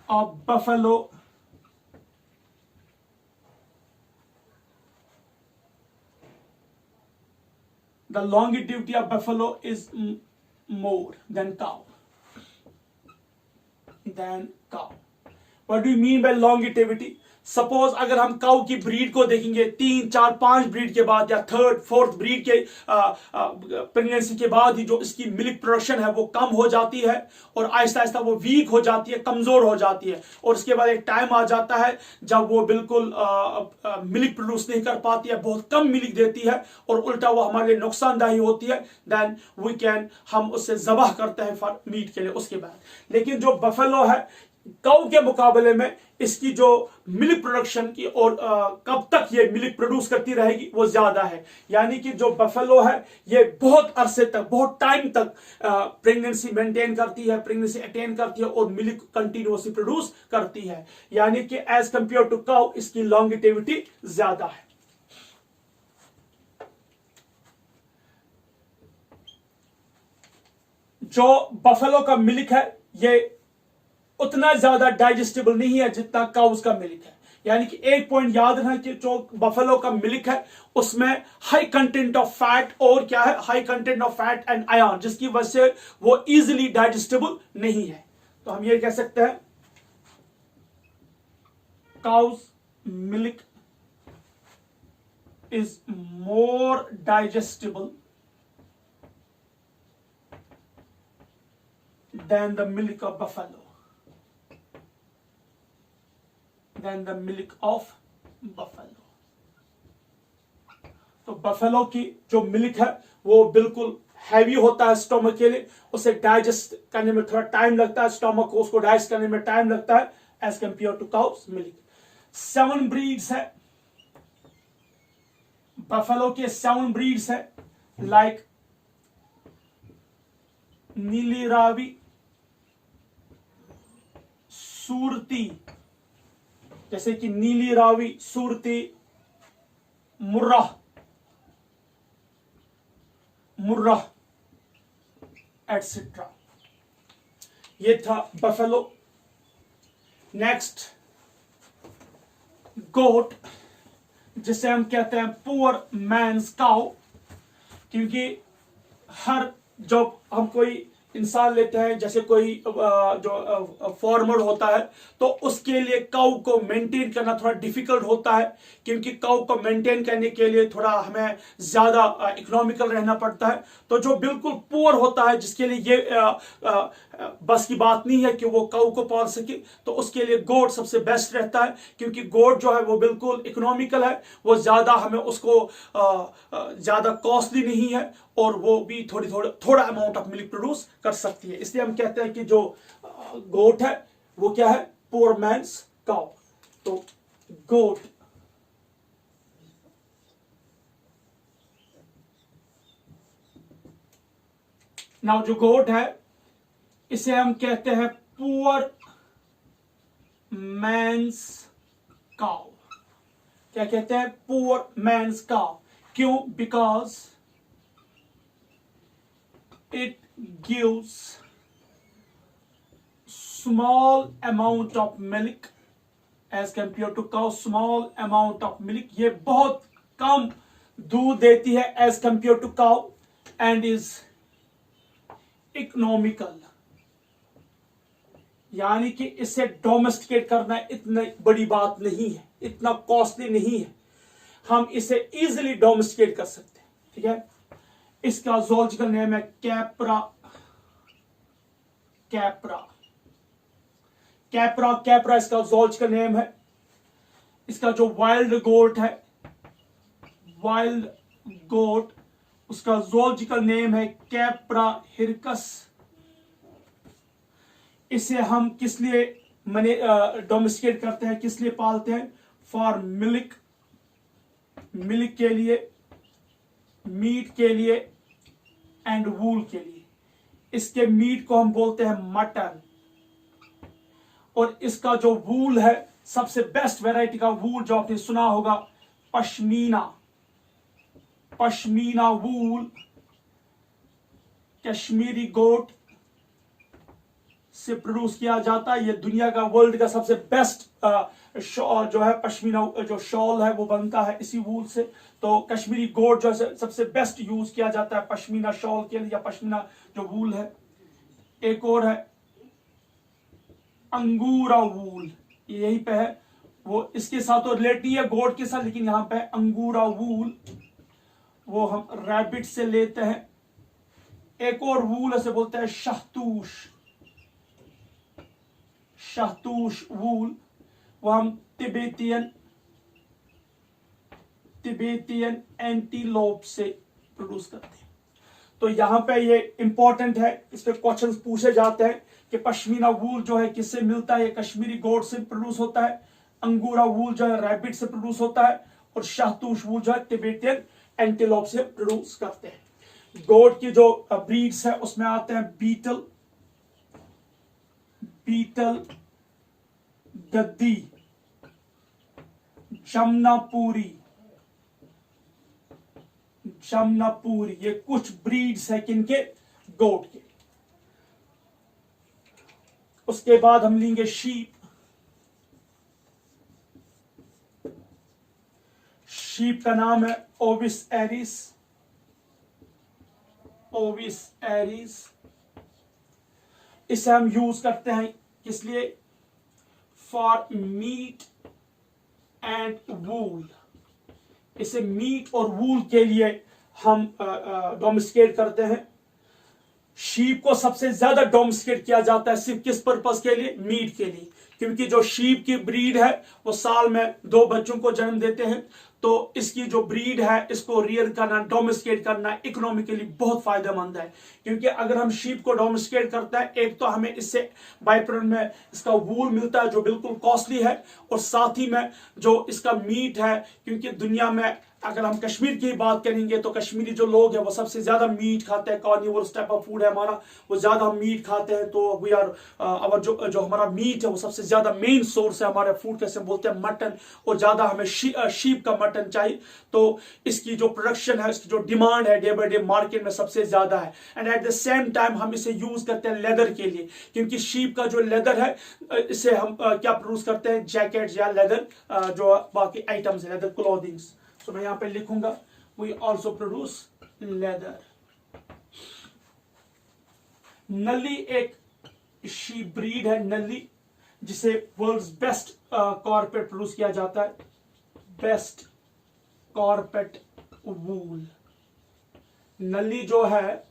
of buffalo the longevity of buffalo is more than cow. What do you mean by longevity? Suppose अगर हम काऊ की ब्रीड को देखेंगे 3, 4, 5 ब्रीड के बाद या थर्ड फोर्थ ब्रीड के प्रेगनेंसी के बाद ही जो इसकी मिल्क प्रोडक्शन है वो कम हो जाती है और आहिस्ता आहिस्ता वो वीक हो जाती है, कमजोर हो जाती है, और उसके बाद एक टाइम आ जाता है जब वो बिल्कुल मिल्क प्रोड्यूस नहीं कर पाती है, बहुत कम मिल्क देती है और उल्टा वो हमारे लिए नुकसानदायी होती है। देन हम उससे जबाह करते हैं फॉर मीट के लिए उसके बाद। लेकिन जो बफेलो है काऊ के मुकाबले में इसकी जो मिल्क प्रोडक्शन की और कब तक ये मिल्क प्रोड्यूस करती रहेगी वो ज्यादा है। यानी कि जो बफेलो है ये बहुत अरसे तक, बहुत टाइम तक प्रेगनेंसी मेंटेन करती है, प्रेगनेंसी अटेन करती है और मिल्क कंटिन्यूअसली प्रोड्यूस करती है। यानी कि एज कंपेयर टू काऊ इसकी लॉन्गिटिविटी ज्यादा है। जो बफेलो का मिल्क है ये उतना ज्यादा डाइजेस्टेबल नहीं है जितना काउस का मिल्क है। यानी कि एक पॉइंट याद रखना कि जो बफेलो का मिल्क है उसमें हाई कंटेंट ऑफ फैट और क्या है, high content of fat and iron, जिसकी वजह से वो इजीली डाइजेस्टेबल नहीं है। तो हम ये कह सकते हैं cows milk is more digestible than the milk of buffalo. Than the milk of buffalo. तो बफेलो की जो मिल्क है वो बिल्कुल हैवी होता है स्टोमक के लिए, उसे डाइजेस्ट करने में थोड़ा टाइम लगता है, स्टोमक को उसको डाइजेस्ट करने में टाइम लगता है as compare to cow's milk. 7 breeds है बफेलो के, 7 ब्रीड्स है, लाइक नीली रावी, सूरती, जैसे कि नीली रावी, सूरती, मुर्रा, मुर्रा एटसेट्रा। ये था बफेलो। नेक्स्ट गोट, जिसे हम कहते हैं पुअर मैन्स काउ, क्योंकि हर जब हम कोई इंसान लेते हैं, जैसे कोई जो फॉर्मर होता है, तो उसके लिए काउ को मेंटेन करना थोड़ा डिफिकल्ट होता है, क्योंकि काउ को मेंटेन करने के लिए थोड़ा हमें ज्यादा इकोनॉमिकल रहना पड़ता है। तो जो बिल्कुल पुअर होता है, जिसके लिए ये बस की बात नहीं है कि वो काउ को पाल सके, तो उसके लिए गोट सबसे बेस्ट रहता है, क्योंकि गोट जो है वो बिल्कुल इकोनॉमिकल है, वो ज्यादा हमें उसको ज्यादा कॉस्टली नहीं है, और वो भी थोड़ा अमाउंट ऑफ मिल्क प्रोड्यूस कर सकती है। इसलिए हम कहते हैं कि जो गोट है वो क्या है, पुअर मैन्स काउ। तो गोट, नाउ जो गोट है इसे हम कहते हैं पुअर मैन्स काउ। क्या कहते हैं, पुअर मैन्स काउ। क्यों? Because it gives small amount of milk as compared to cow, small amount of milk, ये बहुत कम दूध देती है as compared to cow, and is economical, यानी कि इसे डोमेस्टिकेट करना इतनी बड़ी बात नहीं है, इतना कॉस्टली नहीं है, हम इसे इजीली डोमेस्टिकेट कर सकते हैं। ठीक है, इसका ज़ूलॉजिकल नेम है कैप्रा, कैप्रा, कैप्रा, कैप्रा इसका ज़ूलॉजिकल नेम है। इसका जो वाइल्ड गोट है, वाइल्ड गोट, उसका ज़ूलॉजिकल नेम है कैप्रा हिरकस। इसे हम किस लिए डोमेस्टिकेट करते हैं, किस लिए पालते हैं? फॉर मिल्क, मिल्क के लिए, मीट के लिए, एंड वूल के लिए। इसके मीट को हम बोलते हैं मटन, और इसका जो वूल है, सबसे बेस्ट वैरायटी का वूल जो आपने सुना होगा, पश्मीना, पश्मीना वूल, कश्मीरी गोट से प्रोड्यूस किया जाता है। ये दुनिया का, वर्ल्ड का सबसे बेस्ट जो है पश्मीना, जो शॉल है वो बनता है इसी वूल से। तो कश्मीरी गोट जो है सबसे बेस्ट यूज किया जाता है पश्मीना शॉल के लिए, या पश्मीना जो वूल है। एक और है अंगूरा वूल, ये यहीं पे है, वो इसके साथ तो रिलेट नहीं है गोट के साथ, लेकिन यहां पे अंगूरा वूल, वो हम रैबिट से लेते हैं। एक और वूल ऐसे बोलते हैं शहतूश, शहतूश वूल, वो हम तिबेतियन एंटीलोप से प्रोड्यूस करते हैं। तो यहां पे ये इंपॉर्टेंट है, इस पे क्वेश्चंस पूछे जाते हैं कि पश्मीना वूल जो है किससे मिलता है? ये कश्मीरी गोट से प्रोड्यूस होता है, अंगूरा वूल जो है रैबिट से प्रोड्यूस होता है, और शहतूश वूल जो है तिबेटियन एंटीलोप से प्रोड्यूस करते हैं। गोट की जो ब्रीड्स है उसमें आते हैं बीटल, बीटल, गद्दी, जमनापुरी, जमनापुरी, ये कुछ ब्रीड्स है किनके? गोट के। उसके बाद हम लेंगे शीप, शीप का नाम है ओविस एरिस, ओविस एरिस। इसे हम यूज करते हैं किस लिए? फॉर मीट एंड वूल, इसे मीट और वूल के लिए हम डोमेस्टिकेट करते हैं। शीप को सबसे ज्यादा डोमेस्टिकेट किया जाता है सिर्फ किस पर्पस के लिए? मीट के लिए, क्योंकि जो शीप की ब्रीड है वो साल में 2 बच्चों को जन्म देते हैं। तो इसकी जो ब्रीड है इसको रियर करना, डोमेस्टिकेट करना इकोनॉमिकली बहुत फायदेमंद है। क्योंकि अगर हम शीप को डोमेस्टिकेट करते हैं, एक तो हमें इससे बाय प्रोडक्ट में इसका वूल मिलता है जो बिल्कुल कॉस्टली है, और साथ ही में जो इसका मीट है, क्योंकि दुनिया में अगर हम कश्मीर की बात करेंगे तो कश्मीरी जो लोग हैं वो सबसे ज्यादा मीट खाते हैं। कार्निवोरस टाइप ऑफ फूड है हमारा, वो ज्यादा हम मीट खाते हैं। तो वी आर और जो हमारा मीट है वो सबसे ज्यादा मेन सोर्स है हमारे फूड, कैसे बोलते हैं मटन, और ज्यादा हमें शीप का मटन चाहिए। तो इसकी जो प्रोडक्शन है, इसकी जो डिमांड है डे बाय डे मार्केट में सबसे ज्यादा है। And at the same time हम इसे यूज करते हैं लेदर के लिए, क्योंकि शीप का जो लेदर है इससे हम क्या प्रोड्यूस करते हैं? जैकेट्स या लेदर जो बाकी आइटम्स है, लेदर क्लोथिंग्स। तो मैं यहां पे लिखूंगा वी ऑल्सो प्रोड्यूस लेदर। नली एक शीप ब्रीड है, नली, जिसे वर्ल्ड्स बेस्ट कॉर्पेट प्रोड्यूस किया जाता है, बेस्ट कॉर्पेट वूल। नली जो है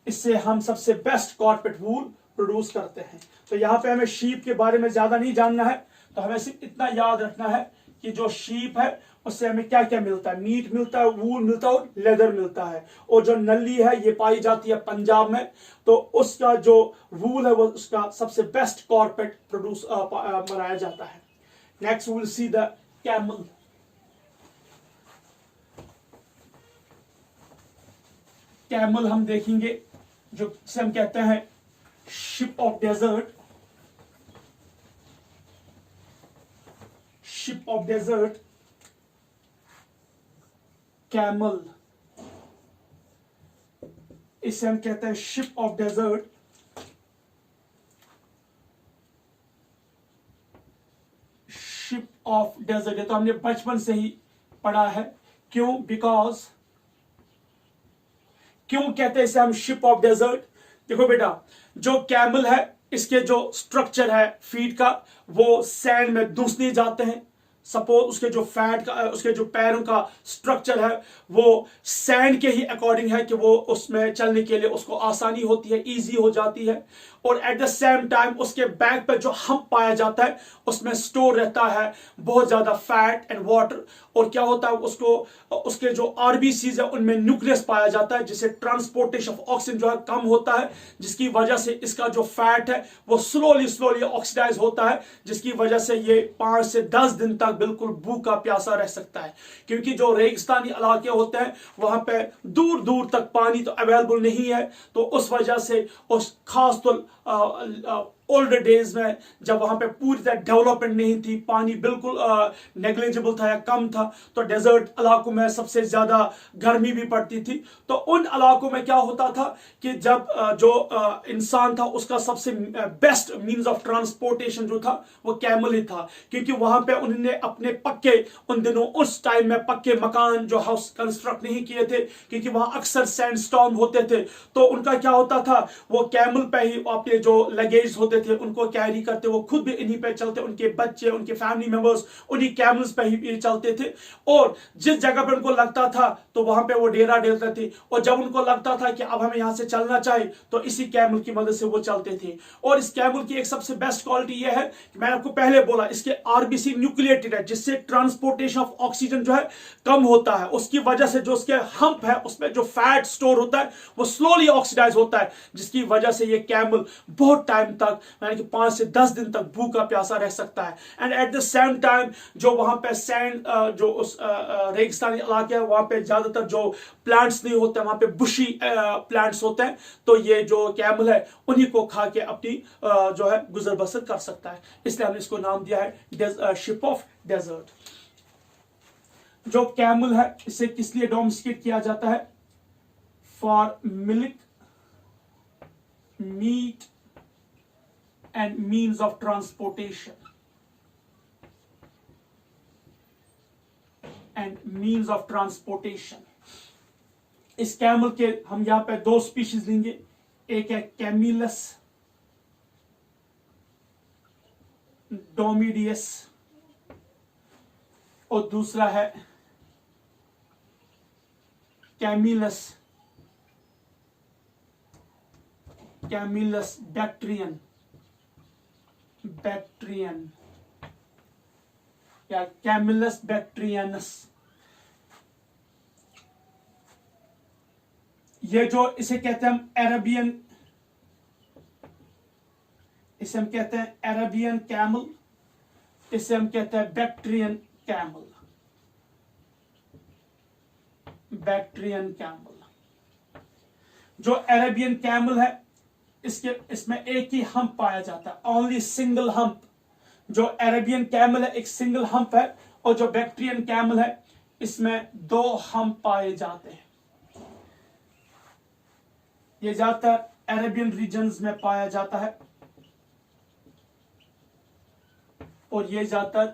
इससे हम सबसे बेस्ट कॉर्पेट वूल प्रोड्यूस करते हैं। तो यहां पे हमें शीप के बारे में ज्यादा नहीं जानना है, तो हमें सिर्फ इतना याद रखना है कि जो शीप है उससे हमें क्या क्या मिलता है? मीट मिलता है, वूल मिलता है और लेदर मिलता है। और जो नली है ये पाई जाती है पंजाब में, तो उसका जो वूल है वो उसका सबसे बेस्ट कॉर्पेट प्रोड्यूस बनाया जाता है। Next will see the camel. Camel हम देखेंगे, जो से हम कहते हैं ship of desert. Ship of desert, camel, इसे हम कहते हैं ship of desert. Ship of desert, ये तो हमने बचपन से ही पढ़ा है। क्यों? बिकॉज क्यों कहते हैं इसे हम शिप ऑफ डेजर्ट? देखो बेटा, जो कैमल है इसके जो स्ट्रक्चर है फीट का, वो सैंड में घुस नहीं जाते हैं। सपोज उसके जो फैट का, उसके जो पैरों का स्ट्रक्चर है वो सैंड के ही अकॉर्डिंग है कि वो उसमें चलने के लिए उसको आसानी होती है, इजी हो जाती है। और एट द सेम टाइम उसके बैक पे जो हम्प पाया जाता है उसमें स्टोर रहता है बहुत ज्यादा फैट एंड वाटर। और क्या होता है, उसको उसके जो आरबीसीज है उनमें न्यूक्लियस पाया जाता है, जिससे ट्रांसपोर्टेशन ऑफ ऑक्सीजन जो है कम होता है, जिसकी वजह से इसका जो फैट है वो स्लोली ऑक्सीडाइज होता है, जिसकी वजह से ये 5 से 10 दिन तक बिल्कुल भूखा प्यासा रह सकता है। क्योंकि जो रेगिस्तानी इलाके होते हैं वहां पे दूर दूर तक पानी तो अवेलेबल नहीं है, तो उस वजह से उस खास तो ओल्ड डेज में जब वहां पे पूरी तरह डेवलपमेंट नहीं थी, पानी बिल्कुल नेग्लिजिबल था या कम था, तो डेजर्ट इलाकों में सबसे ज्यादा गर्मी भी पड़ती थी। तो उन इलाकों में क्या होता था कि जब जो इंसान था उसका सबसे बेस्ट मींस ऑफ ट्रांसपोर्टेशन जो था वो कैमल ही था, क्योंकि वहां पे उन्होंने अपने पक्के, उन दिनों उस टाइम में पक्के मकान जो हाउस कंस्ट्रक्ट नहीं किए थे, क्योंकि वहां अक्सर सैंडस्टॉर्म होते थे। तो उनका क्या होता था, वो कैमल पे ही अपने जो लगेज होते थे उनको कैरी करते, वो खुद भी इन्हीं पे चलते, उनके बच्चे, उनके फैमिली मेंबर्स उन्हीं कैमल्स पे ही चलते थे। और जिस जगह पे उनको लगता था तो वहां पे वो डेरा डालते थे, और जब उनको लगता था कि अब हमें यहां से चलना चाहिए तो इसी कैमल की मदद से वो चलते थे। और इस कैमल की एक सबसे बेस्ट क्वालिटी ये है कि मैंने आपको पहले बोला, इसके आरबीसी न्यूक्लिएटेड है, जिससे ट्रांसपोर्टेशन ऑफ ऑक्सीजन जो है कम होता है। उसकी वजह से जो उसके हम्प है उसमें जो फैट स्टोर होता है वो स्लोली ऑक्सीडाइज होता है, जिसकी वजह से ये कैमल बहुत टाइम तक, यानी कि 5 से 10 दिन तक भूखा प्यासा रह सकता है। And at the same time जो वहां पे सैंड जो उस रेगिस्तानी इलाके है वहां पे ज्यादातर जो प्लांट्स नहीं होते, वहां पे बुशी प्लांट्स होते हैं, तो ये जो कैमल है उन्हीं को खा के अपनी जो है गुजर बसर कर सकता है। इसलिए हमने इसको नाम दिया है शिप ऑफ डेजर्ट। जो कैमल है इसे किस लिए डोमेस्टिकेट किया जाता है? For milk, meat and means of transportation, and means of transportation। इस कैमल के हम यहां पे 2 स्पीशीज लेंगे, एक है कैमिलस डोमिडियस और दूसरा है कैमिलस बैक्ट्रियन या कैमिलस बैक्ट्रियनस, ये जो इसे कहते हैं हम अरेबियन, इसे हम कहते हैं अरेबियन कैमल, इसे हम कहते हैं बैक्ट्रियन कैमल। जो अरेबियन कैमल है इसमें एक ही हम्प पाया जाता है, ओनली सिंगल हम्प। जो अरेबियन कैमल है एक सिंगल हम्प है, और जो बैक्ट्रियन कैमल है इसमें 2 हम्प पाए जाते हैं। ये ज्यादातर अरेबियन रीजन्स में पाया जाता है, और ये ज्यादातर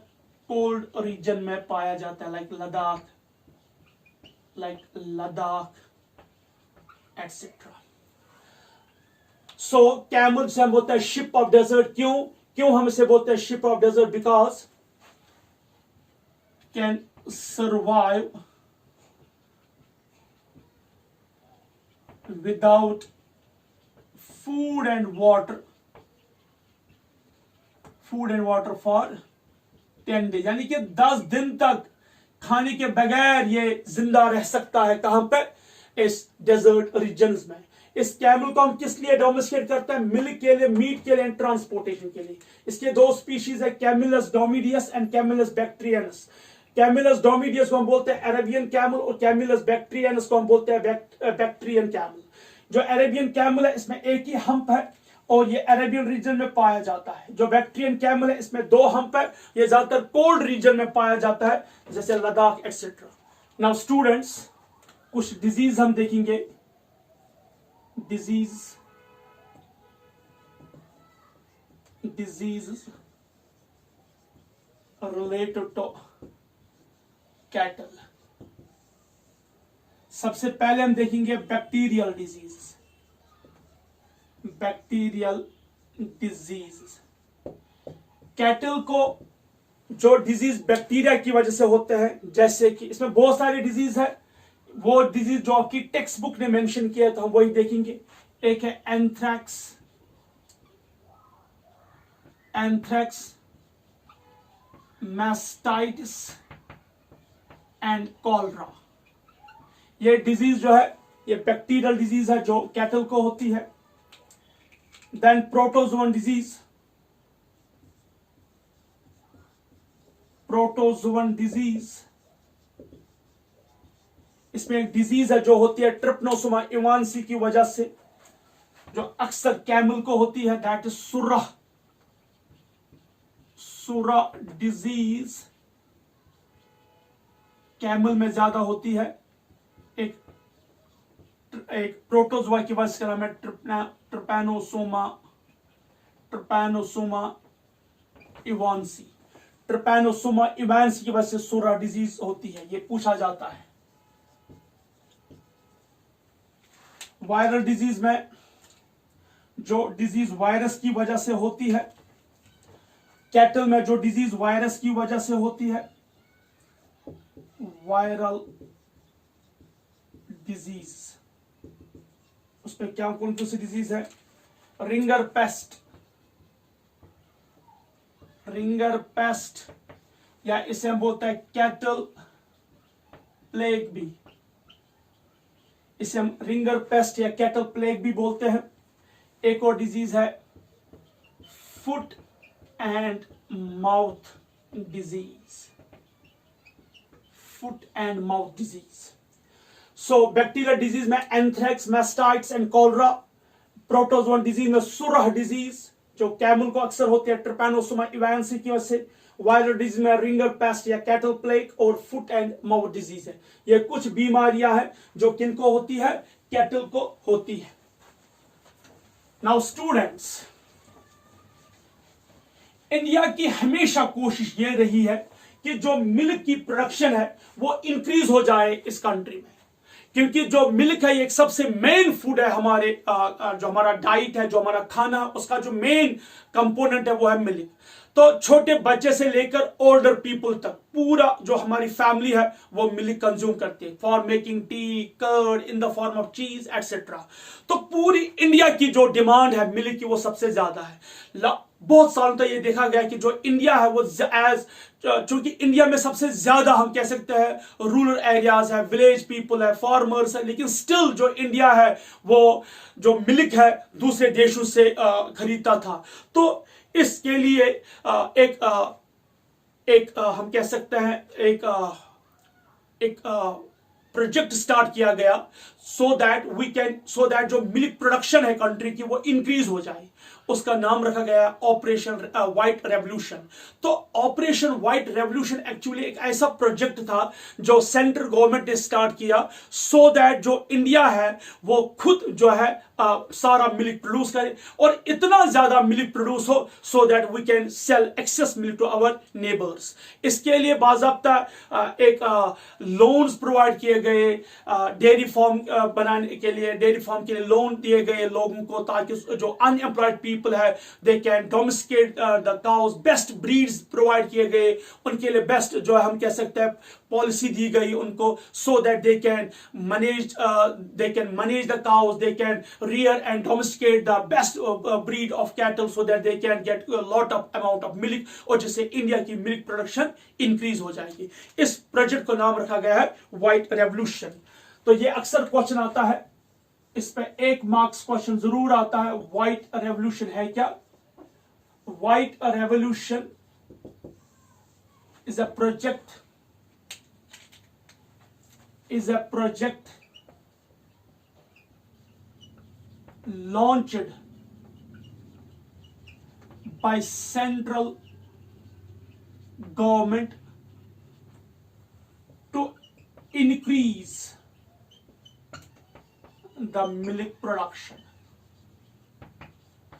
कोल्ड रीजन में पाया जाता है, लाइक लद्दाख एटसेट्रा। सो कैमल से हम बोलते हैं शिप ऑफ डेजर्ट। क्यों हम इसे बोलते हैं ship of desert? Because can survive without food and water for 10 days, यानी कि 10 दिन तक खाने के बगैर ये जिंदा रह सकता है। कहां पे? इस डेजर्ट रीजन्स में। इस कैमल को हम किस लिए डोमेस्टिकेट करते हैं? मिल्क के लिए, मीट के लिए, ट्रांसपोर्टेशन के लिए। इसके 2 स्पीशीज है, कैमिलस डोमिडियस एंड कैमिलस बैक्ट्रियनस। कैमिलस डोमिडियस को हम बोलते हैं अरेबियन कैमल, और कैमिलस बैक्ट्रियनस को हम बोलते हैं बैक्ट्रियन कैमल। जो अरेबियन कैमल है इसमें एक ही हम्प है, और ये अरेबियन रीजन में पाया जाता है। जो बैक्ट्रियन कैमल है इसमें 2 हम्प है, ये ज्यादातर कोल्ड रीजन में पाया जाता है, जैसे लद्दाख एटसेट्रा। नाउ स्टूडेंट्स, कुछ डिजीज हम देखेंगे। Disease related to cattle. सबसे पहले हम देखेंगे बैक्टीरियल डिजीज। कैटल को जो डिजीज बैक्टीरिया की वजह से होते हैं, जैसे कि इसमें बहुत सारे डिजीज है, वो डिजीज जो आपकी टेक्स्ट बुक ने मेंशन किया था हम वही देखेंगे। एक है एंथ्रैक्स, मास्टाइटिस एंड कॉलरा। ये डिजीज जो है ये बैक्टीरियल डिजीज है जो कैटल को होती है। देन प्रोटोजोवन डिजीज, इसमें एक डिजीज है जो होती है ट्रिपनोसोमा इवांसी की वजह से, जो अक्सर कैमल को होती है, दैट इज सुरा डिजीज। कैमल में ज्यादा होती है। एक प्रोटोजोआ की वजह से नाम है ट्रिपैनोसोमा इवांसी। ट्रिपैनोसोमा इवांसी की वजह से सुरा डिजीज होती है, ये पूछा जाता है। वायरल डिजीज में जो डिजीज वायरस की वजह से होती है, कैटल में जो डिजीज वायरस की वजह से होती है, वायरल डिजीज, उस पर क्या कौन सी डिजीज है? रिंगर पेस्ट, या इसे हम बोलते हैं कैटल प्लेग भी। इसे हम रिंगर पेस्ट या कैटल प्लेग भी बोलते हैं। एक और डिजीज है foot and mouth disease. So bacterial disease में anthrax, mastitis and cholera. Protozoan disease में सुरह डिजीज जो कैमल को अक्सर होती है ट्रिपैनोसोमा इवांसी की वजह से। वायरल डिजीज में रिंगर पेस्ट या कैटल प्लेग और फुट एंड माउथ डिजीज है। ये कुछ बीमारियां हैं जो किनको होती है? कैटल को होती है। नाउ स्टूडेंट्स, इंडिया की हमेशा कोशिश ये रही है कि जो मिल्क की प्रोडक्शन है वो इंक्रीज हो जाए इस कंट्री में, क्योंकि जो मिल्क है ये एक सबसे मेन फूड है हमारे जो हमारा डाइट है, जो हमारा खाना, उसका जो मेन कंपोनेंट है वो है मिल्क। तो छोटे बच्चे से लेकर ओल्डर पीपल तक पूरा जो हमारी फैमिली है वो मिल्क कंज्यूम करती है for making tea, curd, in the form of cheese etcetera. तो पूरी इंडिया की जो डिमांड है मिल्क की वो सबसे ज्यादा है। बहुत सालों तक ये देखा गया कि जो इंडिया है वो चूंकि इंडिया में सबसे ज्यादा हम कह सकते हैं रूरल एरियाज है, विलेज पीपल है, फार्मर्स है, लेकिन स्टिल जो इंडिया है वो जो मिल्क है दूसरे देशों से खरीदता था। तो इसके लिए एक हम कह सकते हैं एक प्रोजेक्ट स्टार्ट किया गया सो दैट जो मिल्क प्रोडक्शन है कंट्री की वो इंक्रीज हो जाए। उसका नाम रखा गया ऑपरेशन व्हाइट रेवोल्यूशन। तो ऑपरेशन व्हाइट रेवोल्यूशन एक्चुअली एक ऐसा प्रोजेक्ट था जो सेंट्रल गवर्नमेंट ने स्टार्ट किया सो दैट जो इंडिया है वो खुद जो है सारा मिल्क प्रोड्यूस करे और इतना ज्यादा मिल्क प्रोड्यूस हो so that we can sell excess milk to our neighbours. इसके लिए बाज़ाब्ता एक लोन्स प्रोवाइड किए गए, डेयरी फार्म बनाने के लिए, डेयरी फार्म के लिए लोन दिए गए लोगों को ताकि जो अनएम्प्लॉयड पीपल है they can domesticate the cows. Best breeds provide किए गए उनके लिए, बेस्ट जो है हम कह सकते हैं पॉलिसी दी गई उनको so that they can manage the cows, they can rear and domesticate the best breed of cattle so that they can get a lot of amount of milk और जिससे इंडिया की मिल्क प्रोडक्शन इंक्रीज हो जाएगी। इस प्रोजेक्ट को नाम रखा गया है व्हाइट रेवोल्यूशन। तो ये अक्सर क्वेश्चन आता है, इस पे 1 मार्क्स क्वेश्चन जरूर आता है। व्हाइट रेवोल्यूशन है क्या? White revolution is a project launched by central government to increase the milk production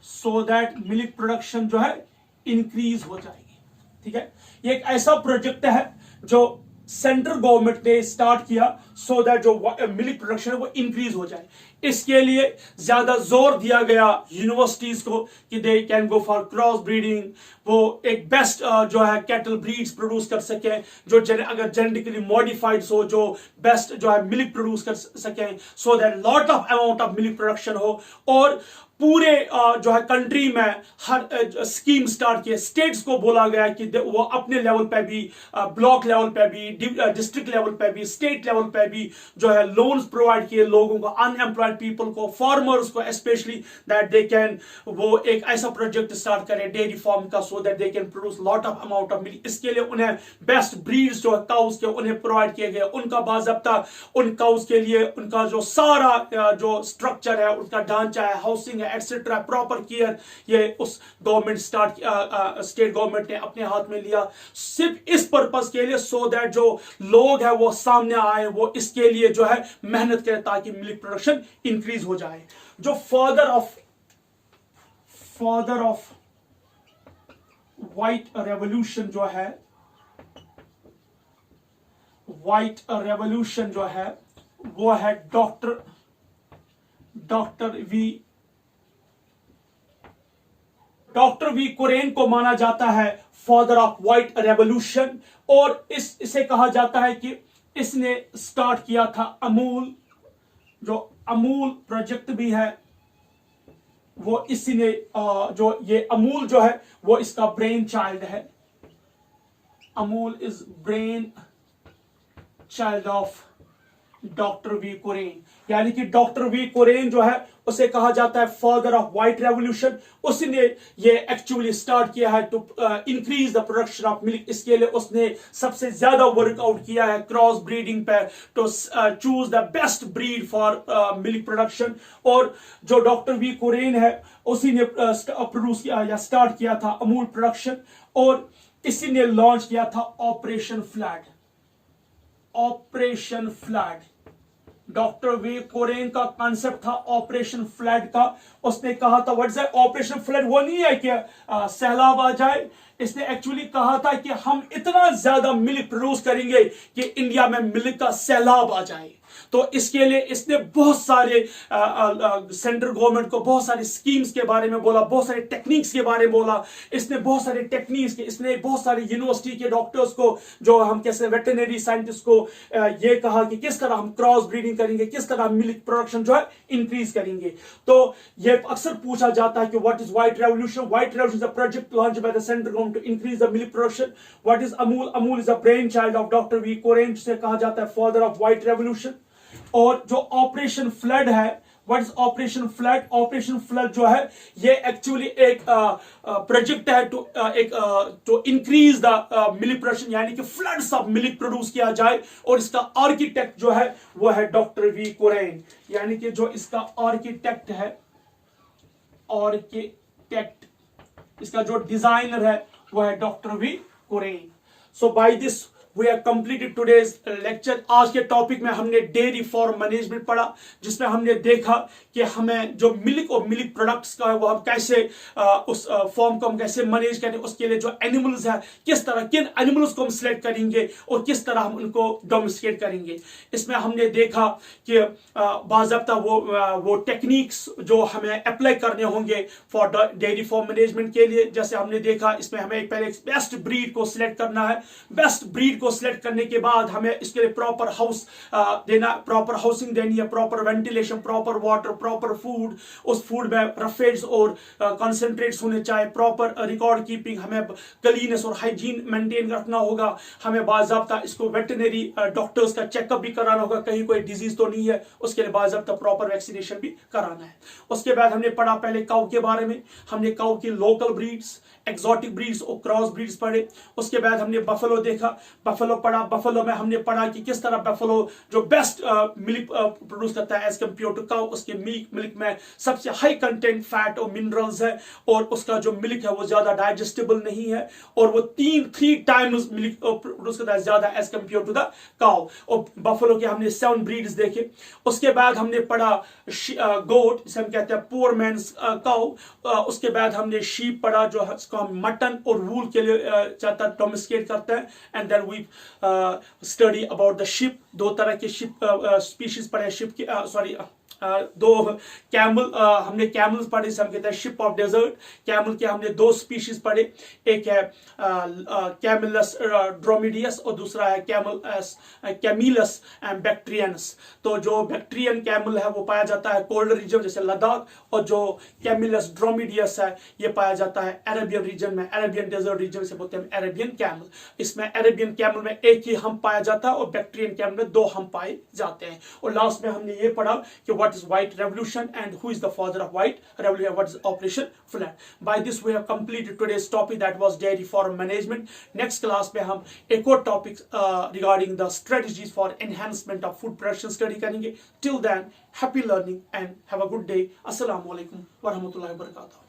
so that milk production जो है इंक्रीज हो जाएगी। ठीक है, ये एक ऐसा प्रोजेक्ट है जो सेंट्रल गवर्नमेंट ने स्टार्ट किया सो दैट जो मिल्क प्रोडक्शन है वो इंक्रीज हो जाए। इसके लिए ज्यादा जोर दिया गया यूनिवर्सिटीज को कि they can go for cross breeding, वो एक बेस्ट जो है कैटल ब्रीड्स प्रोड्यूस कर सके जो अगर जेनेटिकली मॉडिफाइड हो, जो बेस्ट जो है मिल्क प्रोड्यूस कर सके so that lot of amount of milk production हो। और पूरे जो है कंट्री में हर स्कीम स्टार्ट किए। स्टेट्स को बोला गया कि वो अपने लेवल पे भी, ब्लॉक लेवल पे भी, डिस्ट्रिक्ट लेवल पे भी, स्टेट लेवल पे भी जो है लोन्स प्रोवाइड किए लोगों को, अनएम्प्लॉयड पीपल को, फार्मर्स को स्पेशली, दैट दे कैन, वो एक ऐसा प्रोजेक्ट स्टार्ट करें डेयरी फार्म का सो that they can produce lot of amount of milk. इसके लिए उन्हें बेस्ट ब्रीड्स जो है काउस के उन्हें प्रोवाइड किए गए। उनका बाज़ाब्ता उन काउस के लिए उनका जो सारा जो स्ट्रक्चर है, उनका ढांचा है, हाउसिंग एटसेट्रा, प्रॉपर केयर, ये उस गवर्नमेंट स्टेट गवर्नमेंट ने अपने हाथ में लिया सिर्फ इस पर्पस के लिए सो दैट जो लोग हैं वो सामने आए, वो इसके लिए जो है मेहनत करें ताकि मिल्क प्रोडक्शन इंक्रीज हो जाए। जो फादर ऑफ व्हाइट रेवोल्यूशन जो है, व्हाइट रेवोल्यूशन जो है वो है डॉक्टर वी कुरेन को माना जाता है फादर ऑफ व्हाइट रेवोल्यूशन। और इसे कहा जाता है कि इसने स्टार्ट किया था अमूल, जो अमूल प्रोजेक्ट भी है वो इसी ने, जो ये अमूल जो है वो इसका ब्रेन चाइल्ड है। Amul is brain child of doctor V Kurien, यानी कि डॉक्टर वी कुरेन जो है उसे कहा जाता है फादर ऑफ व्हाइट रेवोल्यूशन। उसने ये एक्चुअली स्टार्ट किया है to increase the production of milk. इसके लिए उसने सबसे ज्यादा वर्कआउट किया है क्रॉस ब्रीडिंग पे to choose the best breed for milk production. और जो डॉक्टर वी कुरेन है उसी ने प्रोड्यूस किया या स्टार्ट किया था अमूल प्रोडक्शन, और इसी ने लॉन्च किया था operation flood. Operation flood doctor V Kurien का कॉन्सेप्ट था ऑपरेशन फ्लड का। उसने कहा था व्हाट इज ऑपरेशन फ्लड, वो नहीं है कि सैलाब आ जाए। इसने एक्चुअली कहा था कि हम इतना ज्यादा मिल्क प्रोड्यूस करेंगे कि इंडिया में मिल्क का सैलाब आ जाए। तो इसके लिए इसने बहुत सारे सेंट्रल गवर्नमेंट को बहुत सारी स्कीम्स के बारे में बोला, बहुत सारे टेक्निक्स के बारे में बोला। इसने बहुत सारे टेक्निक्स, इसने बहुत सारे यूनिवर्सिटी के डॉक्टर्स को, जो हम कैसे वेटरनरी साइंटिस्ट को ये कहा कि किस तरह हम क्रॉस ब्रीडिंग करेंगे, किस तरह मिल्क प्रोडक्शन जो है इंक्रीज करेंगे। तो ये अक्सर पूछा जाता है कि what is white revolution. White revolution is a project launched by the central government to increase the milk production. What is Amul? Amul is a brain child of doctor V Kurien, जिसे कहा जाता है फादर ऑफ व्हाइट रेवोल्यूशन। और जो ऑपरेशन फ्लड है, what is operation flood? Operation flood जो है ये एक्चुअली एक प्रोजेक्ट है to increase the milk production, यानी कि फ्लड्स ऑफ मिल्क प्रोड्यूस किया जाए। और इसका आर्किटेक्ट जो है वो है डॉक्टर वी कोरेन, यानी कि जो इसका आर्किटेक्ट है, आर्किटेक्ट इसका जो डिजाइनर है वो है doctor V Kurien. So by this we have completed today's lecture. आज के टॉपिक में हमने डेयरी फार्म मैनेजमेंट पढ़ा, जिसमें हमने देखा कि हमें जो मिल्क और मिल्क प्रोडक्ट्स का है वो हम कैसे उस फॉर्म को हम कैसे मैनेज करें, उसके लिए जो एनिमल्स है किस तरह, किन एनिमल्स को हम सिलेक्ट करेंगे और किस तरह हम उनको डोमेस्टिकेट करेंगे। इसमें हमने देखा कि बाज़ाब्ता वो टेक्निक्स जो हमें अप्लाई करने होंगे फॉर डेयरी फार्म मैनेजमेंट के लिए। जैसे हमने देखा इसमें हमें पहले बेस्ट ब्रीड को सिलेक्ट करना है। बेस्ट ब्रीड को सिलेक्ट करने के बाद हमें इसके लिए प्रॉपर हाउस देना, प्रॉपर हाउसिंग देनी है, proper ventilation, proper water, proper food. उस फूड में रफेज और कंसंट्रेट्स होने चाहिए, प्रॉपर रिकॉर्ड कीपिंग, हमें क्लीननेस और हाइजीन मेंटेन रखना होगा। हमें बाज़ाब्ता इसको वेटरनरी डॉक्टर्स का चेकअप भी कराना होगा, कहीं कोई डिजीज तो नहीं है, उसके लिए बाज़ाब्ता प्रॉपर वैक्सीनेशन भी कराना है। उसके बाद हमने पढ़ा पहले काऊ के बारे में, हमने काऊ की लोकल ब्रीड्स, एक्सोटिक ब्रीड्स और क्रॉस ब्रीड्स पढ़े। उसके बाद हमने बफेलो देखा, बफेलो पढ़ा। बफेलो में हमने पढ़ा कि किस तरह बफेलो जो बेस्ट मिल्क प्रोड्यूस करता है एज कम्पेयर टू काउ। उसके मिल्क में सबसे हाई कंटेंट फैट और मिनरल्स है, और उसका जो मिल्क है वो ज्यादा डाइजेस्टेबल नहीं है, और वो थ्री टाइम्स मिल्क प्रोड्यूस करता है ज्यादा as compare to the cow. और बफेलो के हमने 7 ब्रीड्स देखे। उसके बाद हमने पढ़ा गोट, जिसे हम कहते हैं पुअर मैन्स काउ। उसके बाद हमने शीप पढ़ा, जो हम मटन और वूल के लिए डोमेस्टिकेट करते हैं। And then we study about the ship. 2 तरह के शिप स्पीशीज पढ़े, शिप के दो कैमल, हमने कैमल्स पढ़े, हम कहते हैं शिप ऑफ डेजर्ट। कैमल के हमने 2 स्पीशीज पढ़े, एक है कैमिलस ड्रोमिडियस और दूसरा है कैमिलस बैक्ट्रियंस। तो जो बैक्ट्रियन कैमल है वो पाया जाता है कोल्डर रीजन जैसे लद्दाख, और जो कैमिलस ड्रोमिडियस है ये पाया जाता है अरेबियन रीजन में, अरेबियन डेजर्ट रीजन से बोलते हैं अरेबियन कैमल। इसमें अरेबियन कैमल में एक ही हम पाया जाता है और बैक्ट्रियन कैमल में 2 हम पाए जाते हैं। और लास्ट में हमने ये पढ़ा कि what is white revolution and who is the father of white revolution, what is operation flood. By this we have completed today's topic, that was dairy farm management. Next class में हम एक और topic regarding the strategies for enhancement of food production study करेंगे. Till then, happy learning and have a good day. Assalamu alaikum wa rahmatullahi wa barakatuh.